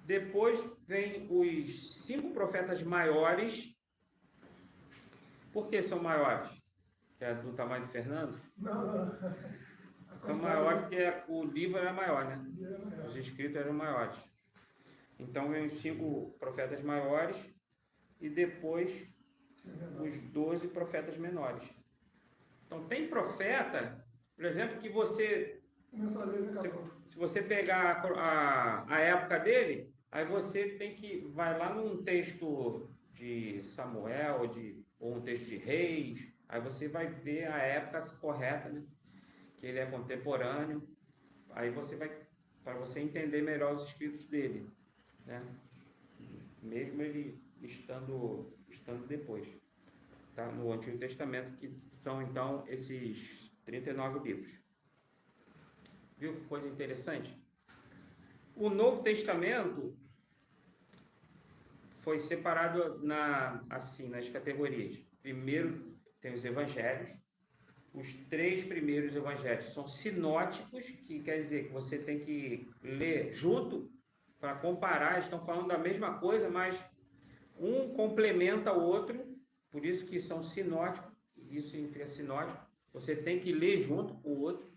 Speaker 1: Depois vem os 5 profetas maiores. Por que são maiores? Que é do tamanho de Fernando?
Speaker 3: Não.
Speaker 1: São maiores porque o livro era maior, né? Os escritos eram maiores. Então vem os 5 profetas maiores e depois os 12 profetas menores. Então tem profeta, por exemplo, que se você pegar a época dele, aí você vai lá num texto de Samuel ou um texto de Reis, aí você vai ver a época correta, né? Que ele é contemporâneo, aí para você entender melhor os escritos dele, né? Mesmo ele estando depois, tá? No Antigo Testamento, que são então esses 39 livros. Viu que coisa interessante? O Novo Testamento foi separado nas categorias. Primeiro tem os evangelhos. Os 3 primeiros evangelhos são sinóticos, que quer dizer que você tem que ler junto para comparar. Eles estão falando da mesma coisa, mas um complementa o outro, por isso que são sinóticos. Isso significa sinótico. Você tem que ler junto com o outro.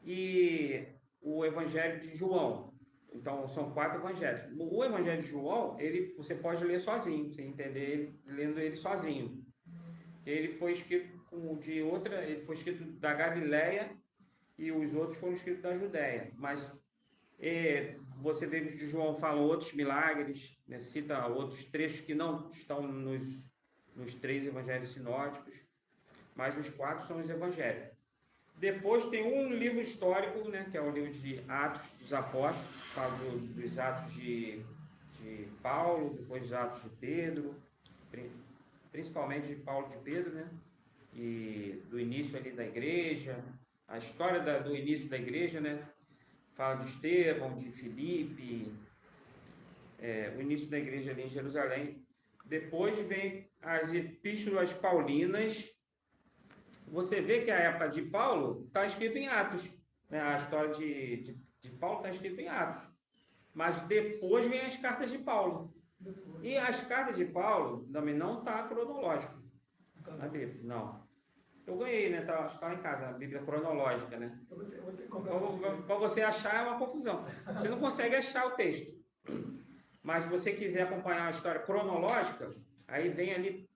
Speaker 1: E o Evangelho de João. Então, são 4 evangelhos. O Evangelho de João, você pode ler sozinho, você entender ele, lendo ele sozinho. Ele foi escrito ele foi escrito da Galileia e os outros foram escritos da Judéia. Mas você vê que de João falam outros milagres, né, cita outros trechos que não estão nos 3 evangelhos sinóticos, mas os 4 são os evangelhos. Depois tem um livro histórico, né, que é o livro de Atos dos Apóstolos, fala dos Atos de Paulo, depois dos Atos de Pedro, principalmente de Paulo e de Pedro, né, e do início ali da igreja, a história do início da igreja, né, fala de Estevão, de Filipe, o início da igreja ali em Jerusalém. Depois vem as epístolas paulinas. Você vê que a época de Paulo está escrito em Atos, né? A história de Paulo está escrita em Atos. Mas depois vem as cartas de Paulo. E as cartas de Paulo também não está cronológico na Bíblia, não. Eu ganhei, né? Está em casa, a Bíblia cronológica, né?
Speaker 3: Eu vou ter que comprar essa aqui.
Speaker 1: Para você achar é uma confusão. Você não consegue achar o texto. Mas se você quiser acompanhar a história cronológica, aí vem ali,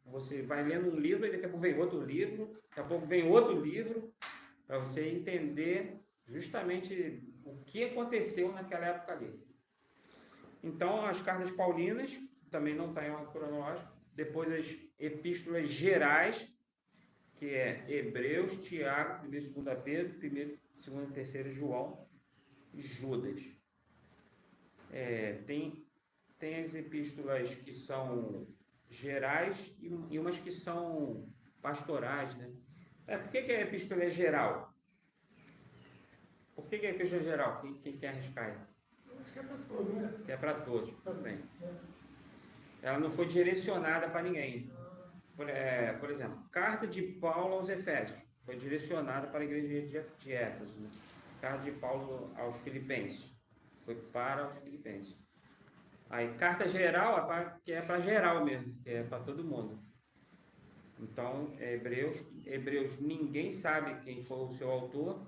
Speaker 1: você vai lendo um livro, e daqui a pouco vem outro livro, daqui a pouco vem outro livro, para você entender justamente o que aconteceu naquela época ali. Então, as cartas paulinas, também não está em ordem cronológica, depois as epístolas gerais, que é Hebreus, Tiago, 1 e 2 Pedro, 1, 2 e 3 João e Judas. Tem as epístolas que são gerais e umas que são pastorais, né? Por que a epístola é geral? Por que a epístola é geral? Quem quer arriscar aí?
Speaker 3: Acho que é para todos, né?
Speaker 1: Que é para todos, tudo bem. Ela não foi direcionada para ninguém. Por exemplo, carta de Paulo aos Efésios foi direcionada para a igreja de Éfeso. Né? Carta de Paulo aos Filipenses foi para os Filipenses. Aí, carta geral que é para geral mesmo, que é para todo mundo. Então, Hebreus, ninguém sabe quem foi o seu autor.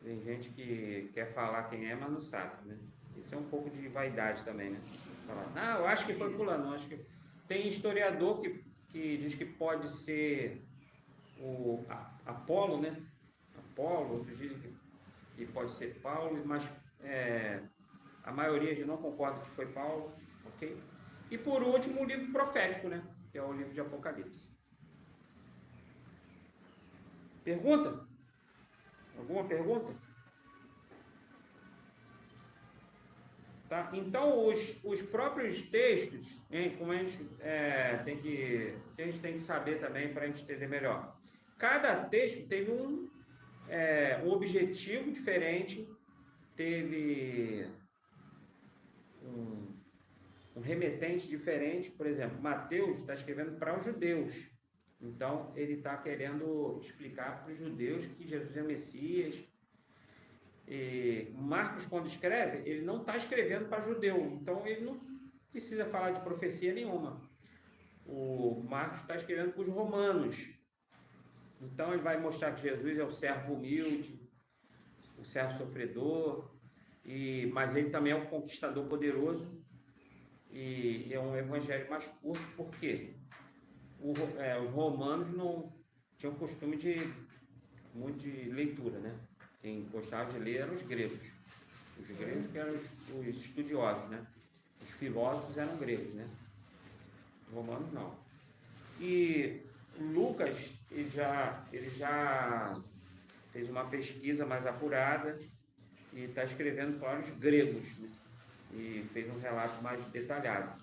Speaker 1: Tem gente que quer falar quem é, mas não sabe, né? Isso é um pouco de vaidade também, né? Falar, eu acho que foi fulano, acho que... Tem historiador que diz que pode ser o Apolo, né? Apolo, outros dizem que pode ser Paulo, mas a maioria não concorda que foi Paulo, ok? E por último, o livro profético, né? Que é o livro de Apocalipse. Pergunta? Alguma pergunta? Tá? Então, os próprios textos, como a gente tem que saber também para a gente entender melhor. Cada texto teve um objetivo diferente, teve um remetente diferente. Por exemplo, Mateus está escrevendo para os judeus. Então, ele está querendo explicar para os judeus que Jesus é o Messias. E Marcos, quando escreve, ele não está escrevendo para judeu, então ele não precisa falar de profecia nenhuma. O Marcos está escrevendo para os romanos, então ele vai mostrar que Jesus é o servo humilde, o servo sofredor, mas ele também é um conquistador poderoso, e é um evangelho mais curto, porque os romanos não tinham costume muito de leitura, né? Quem gostava de ler eram os gregos. Os gregos que eram os estudiosos, né? Os filósofos eram gregos, né? Os romanos não. E Lucas, ele já fez uma pesquisa mais apurada e está escrevendo para os gregos, né? E fez um relato mais detalhado,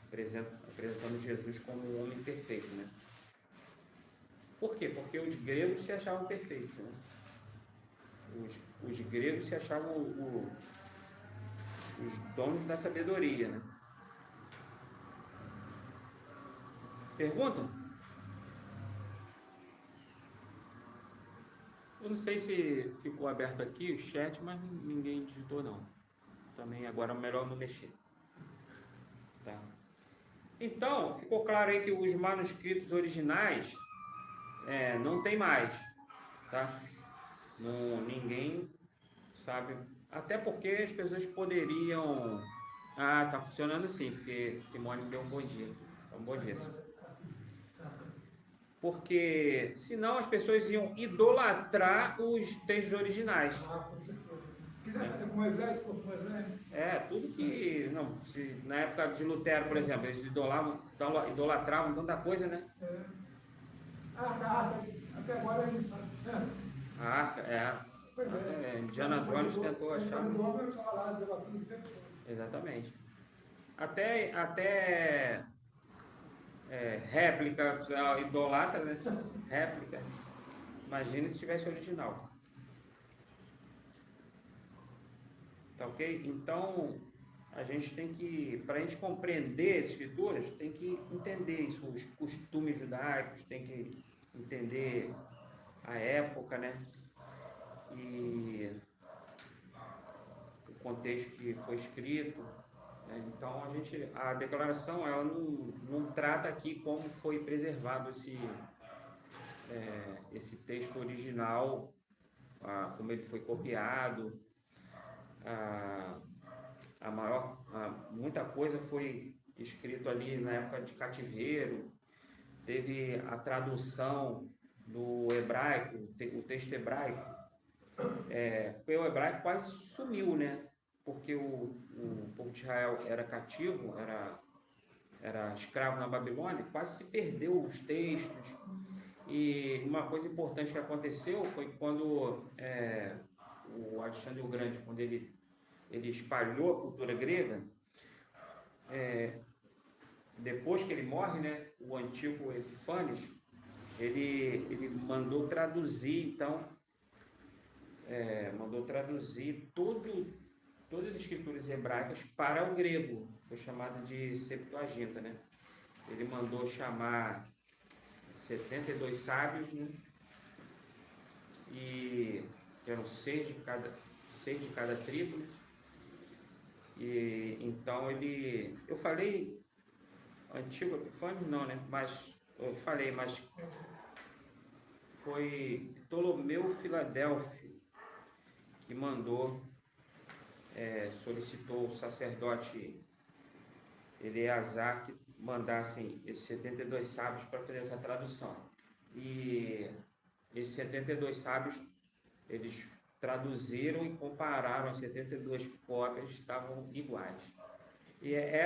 Speaker 1: apresentando Jesus como um homem perfeito, né? Por quê? Porque os gregos se achavam perfeitos, né? Os gregos se achavam os donos da sabedoria, né? Perguntam? Eu não sei se ficou aberto aqui o chat, mas ninguém digitou não. Também agora é melhor não mexer. Tá? Então, ficou claro aí que os manuscritos originais não tem mais, tá? Ninguém sabe, até porque as pessoas poderiam... tá funcionando assim, porque Simone deu um bom dia. Um bom dia. Porque senão as pessoas iam idolatrar os textos originais.
Speaker 3: Quiser fazer com Moisés, por Moisés.
Speaker 1: Tudo que... na época de Lutero, por exemplo, eles idolatravam tanta coisa, né?
Speaker 3: Até agora a gente sabe.
Speaker 1: A arca,
Speaker 3: Pois é.
Speaker 1: Indiana Jones tentou achar.
Speaker 3: O homem estava lá debatendo o tempo todo.
Speaker 1: Exatamente. Até réplica, idolatra, né? Réplica. Imagina se tivesse original. Tá ok? Então, a gente tem que, para a gente compreender as escrituras, tem que entender isso, os costumes judaicos, tem que entender a época, né? E o contexto que foi escrito, né? Então, a declaração, ela não trata aqui como foi preservado esse texto original, como ele foi copiado, muita coisa foi escrito ali na época de cativeiro, teve a tradução do hebraico, o texto hebraico, o hebraico quase sumiu, né? Porque o povo de Israel era cativo, era escravo na Babilônia, quase se perdeu os textos. E uma coisa importante que aconteceu foi quando o Alexandre o Grande, quando ele espalhou a cultura grega, depois que ele morre, né, o antigo Epífanes, ele mandou traduzir, então, todas as escrituras hebraicas para o grego, foi chamada de Septuaginta, né? Ele mandou chamar 72 sábios, né? E que eram 6 de cada tribo, né? E então eu falei antigo Epifânio não, né? Mas eu falei, mas foi Ptolomeu Filadélfio que solicitou o sacerdote Eleazar que mandassem esses 72 sábios para fazer essa tradução. E esses 72 sábios, eles traduziram e compararam as 72 cópias, estavam iguais. E é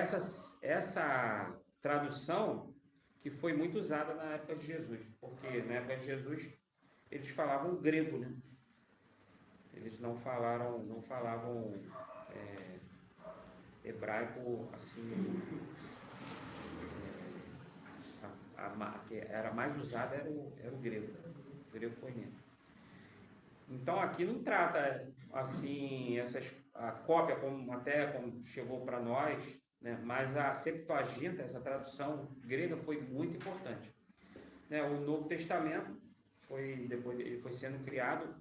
Speaker 1: essa tradução que foi muito usada na época de Jesus, porque na época de Jesus eles falavam grego, né? Eles não falavam hebraico assim. Que era mais usado era o grego koiné. Então aqui não trata assim a cópia como chegou para nós, né? Mas a Septuaginta, essa tradução grega, foi muito importante, né? O Novo Testamento depois ele foi sendo criado,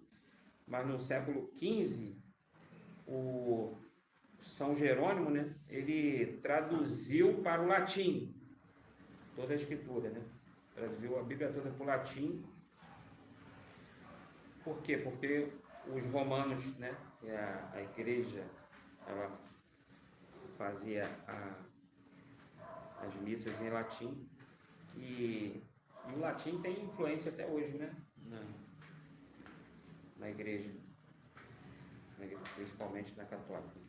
Speaker 1: mas no século XV o São Jerônimo, né? Ele traduziu para o latim toda a escritura, né? Traduziu a Bíblia toda para o latim. Por quê? Porque os romanos, né? A igreja, ela fazia as missas em latim e o latim tem influência até hoje, né? Na igreja, principalmente na católica.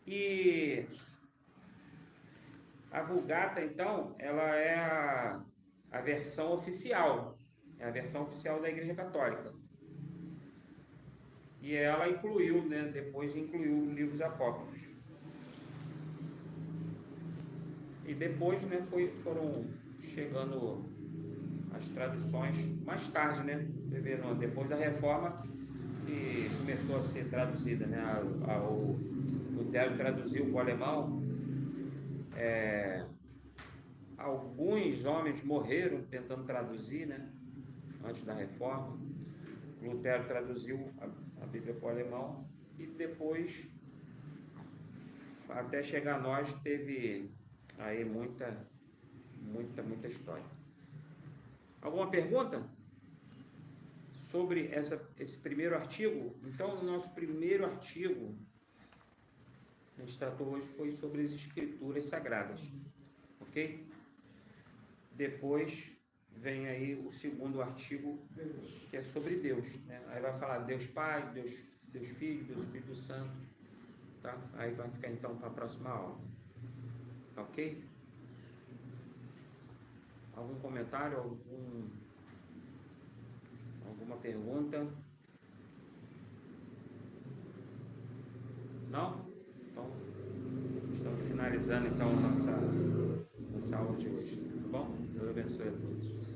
Speaker 1: E a Vulgata, então, ela é a versão oficial, da Igreja Católica. E ela incluiu, né, depois incluiu livros apócrifos. E depois, né, foram chegando as traduções mais tarde, né? Você vê, depois da Reforma, que começou a ser traduzida, né? O Lutero traduziu para o alemão. Alguns homens morreram tentando traduzir, né? Antes da Reforma. Lutero traduziu a Bíblia para o alemão e depois, até chegar a nós, teve aí muita história. Alguma pergunta sobre esse primeiro artigo? Então, o nosso primeiro artigo que a gente tratou hoje foi sobre as Escrituras Sagradas, ok? Depois vem aí o segundo artigo, que é sobre Deus, né? Aí vai falar Deus Pai, Deus Filho, Deus Espírito Santo, tá? Aí vai ficar então para a próxima aula, ok? Algum comentário, alguma pergunta? Não? Então, estamos finalizando então a nossa aula de hoje, tá bom? Deus abençoe a todos.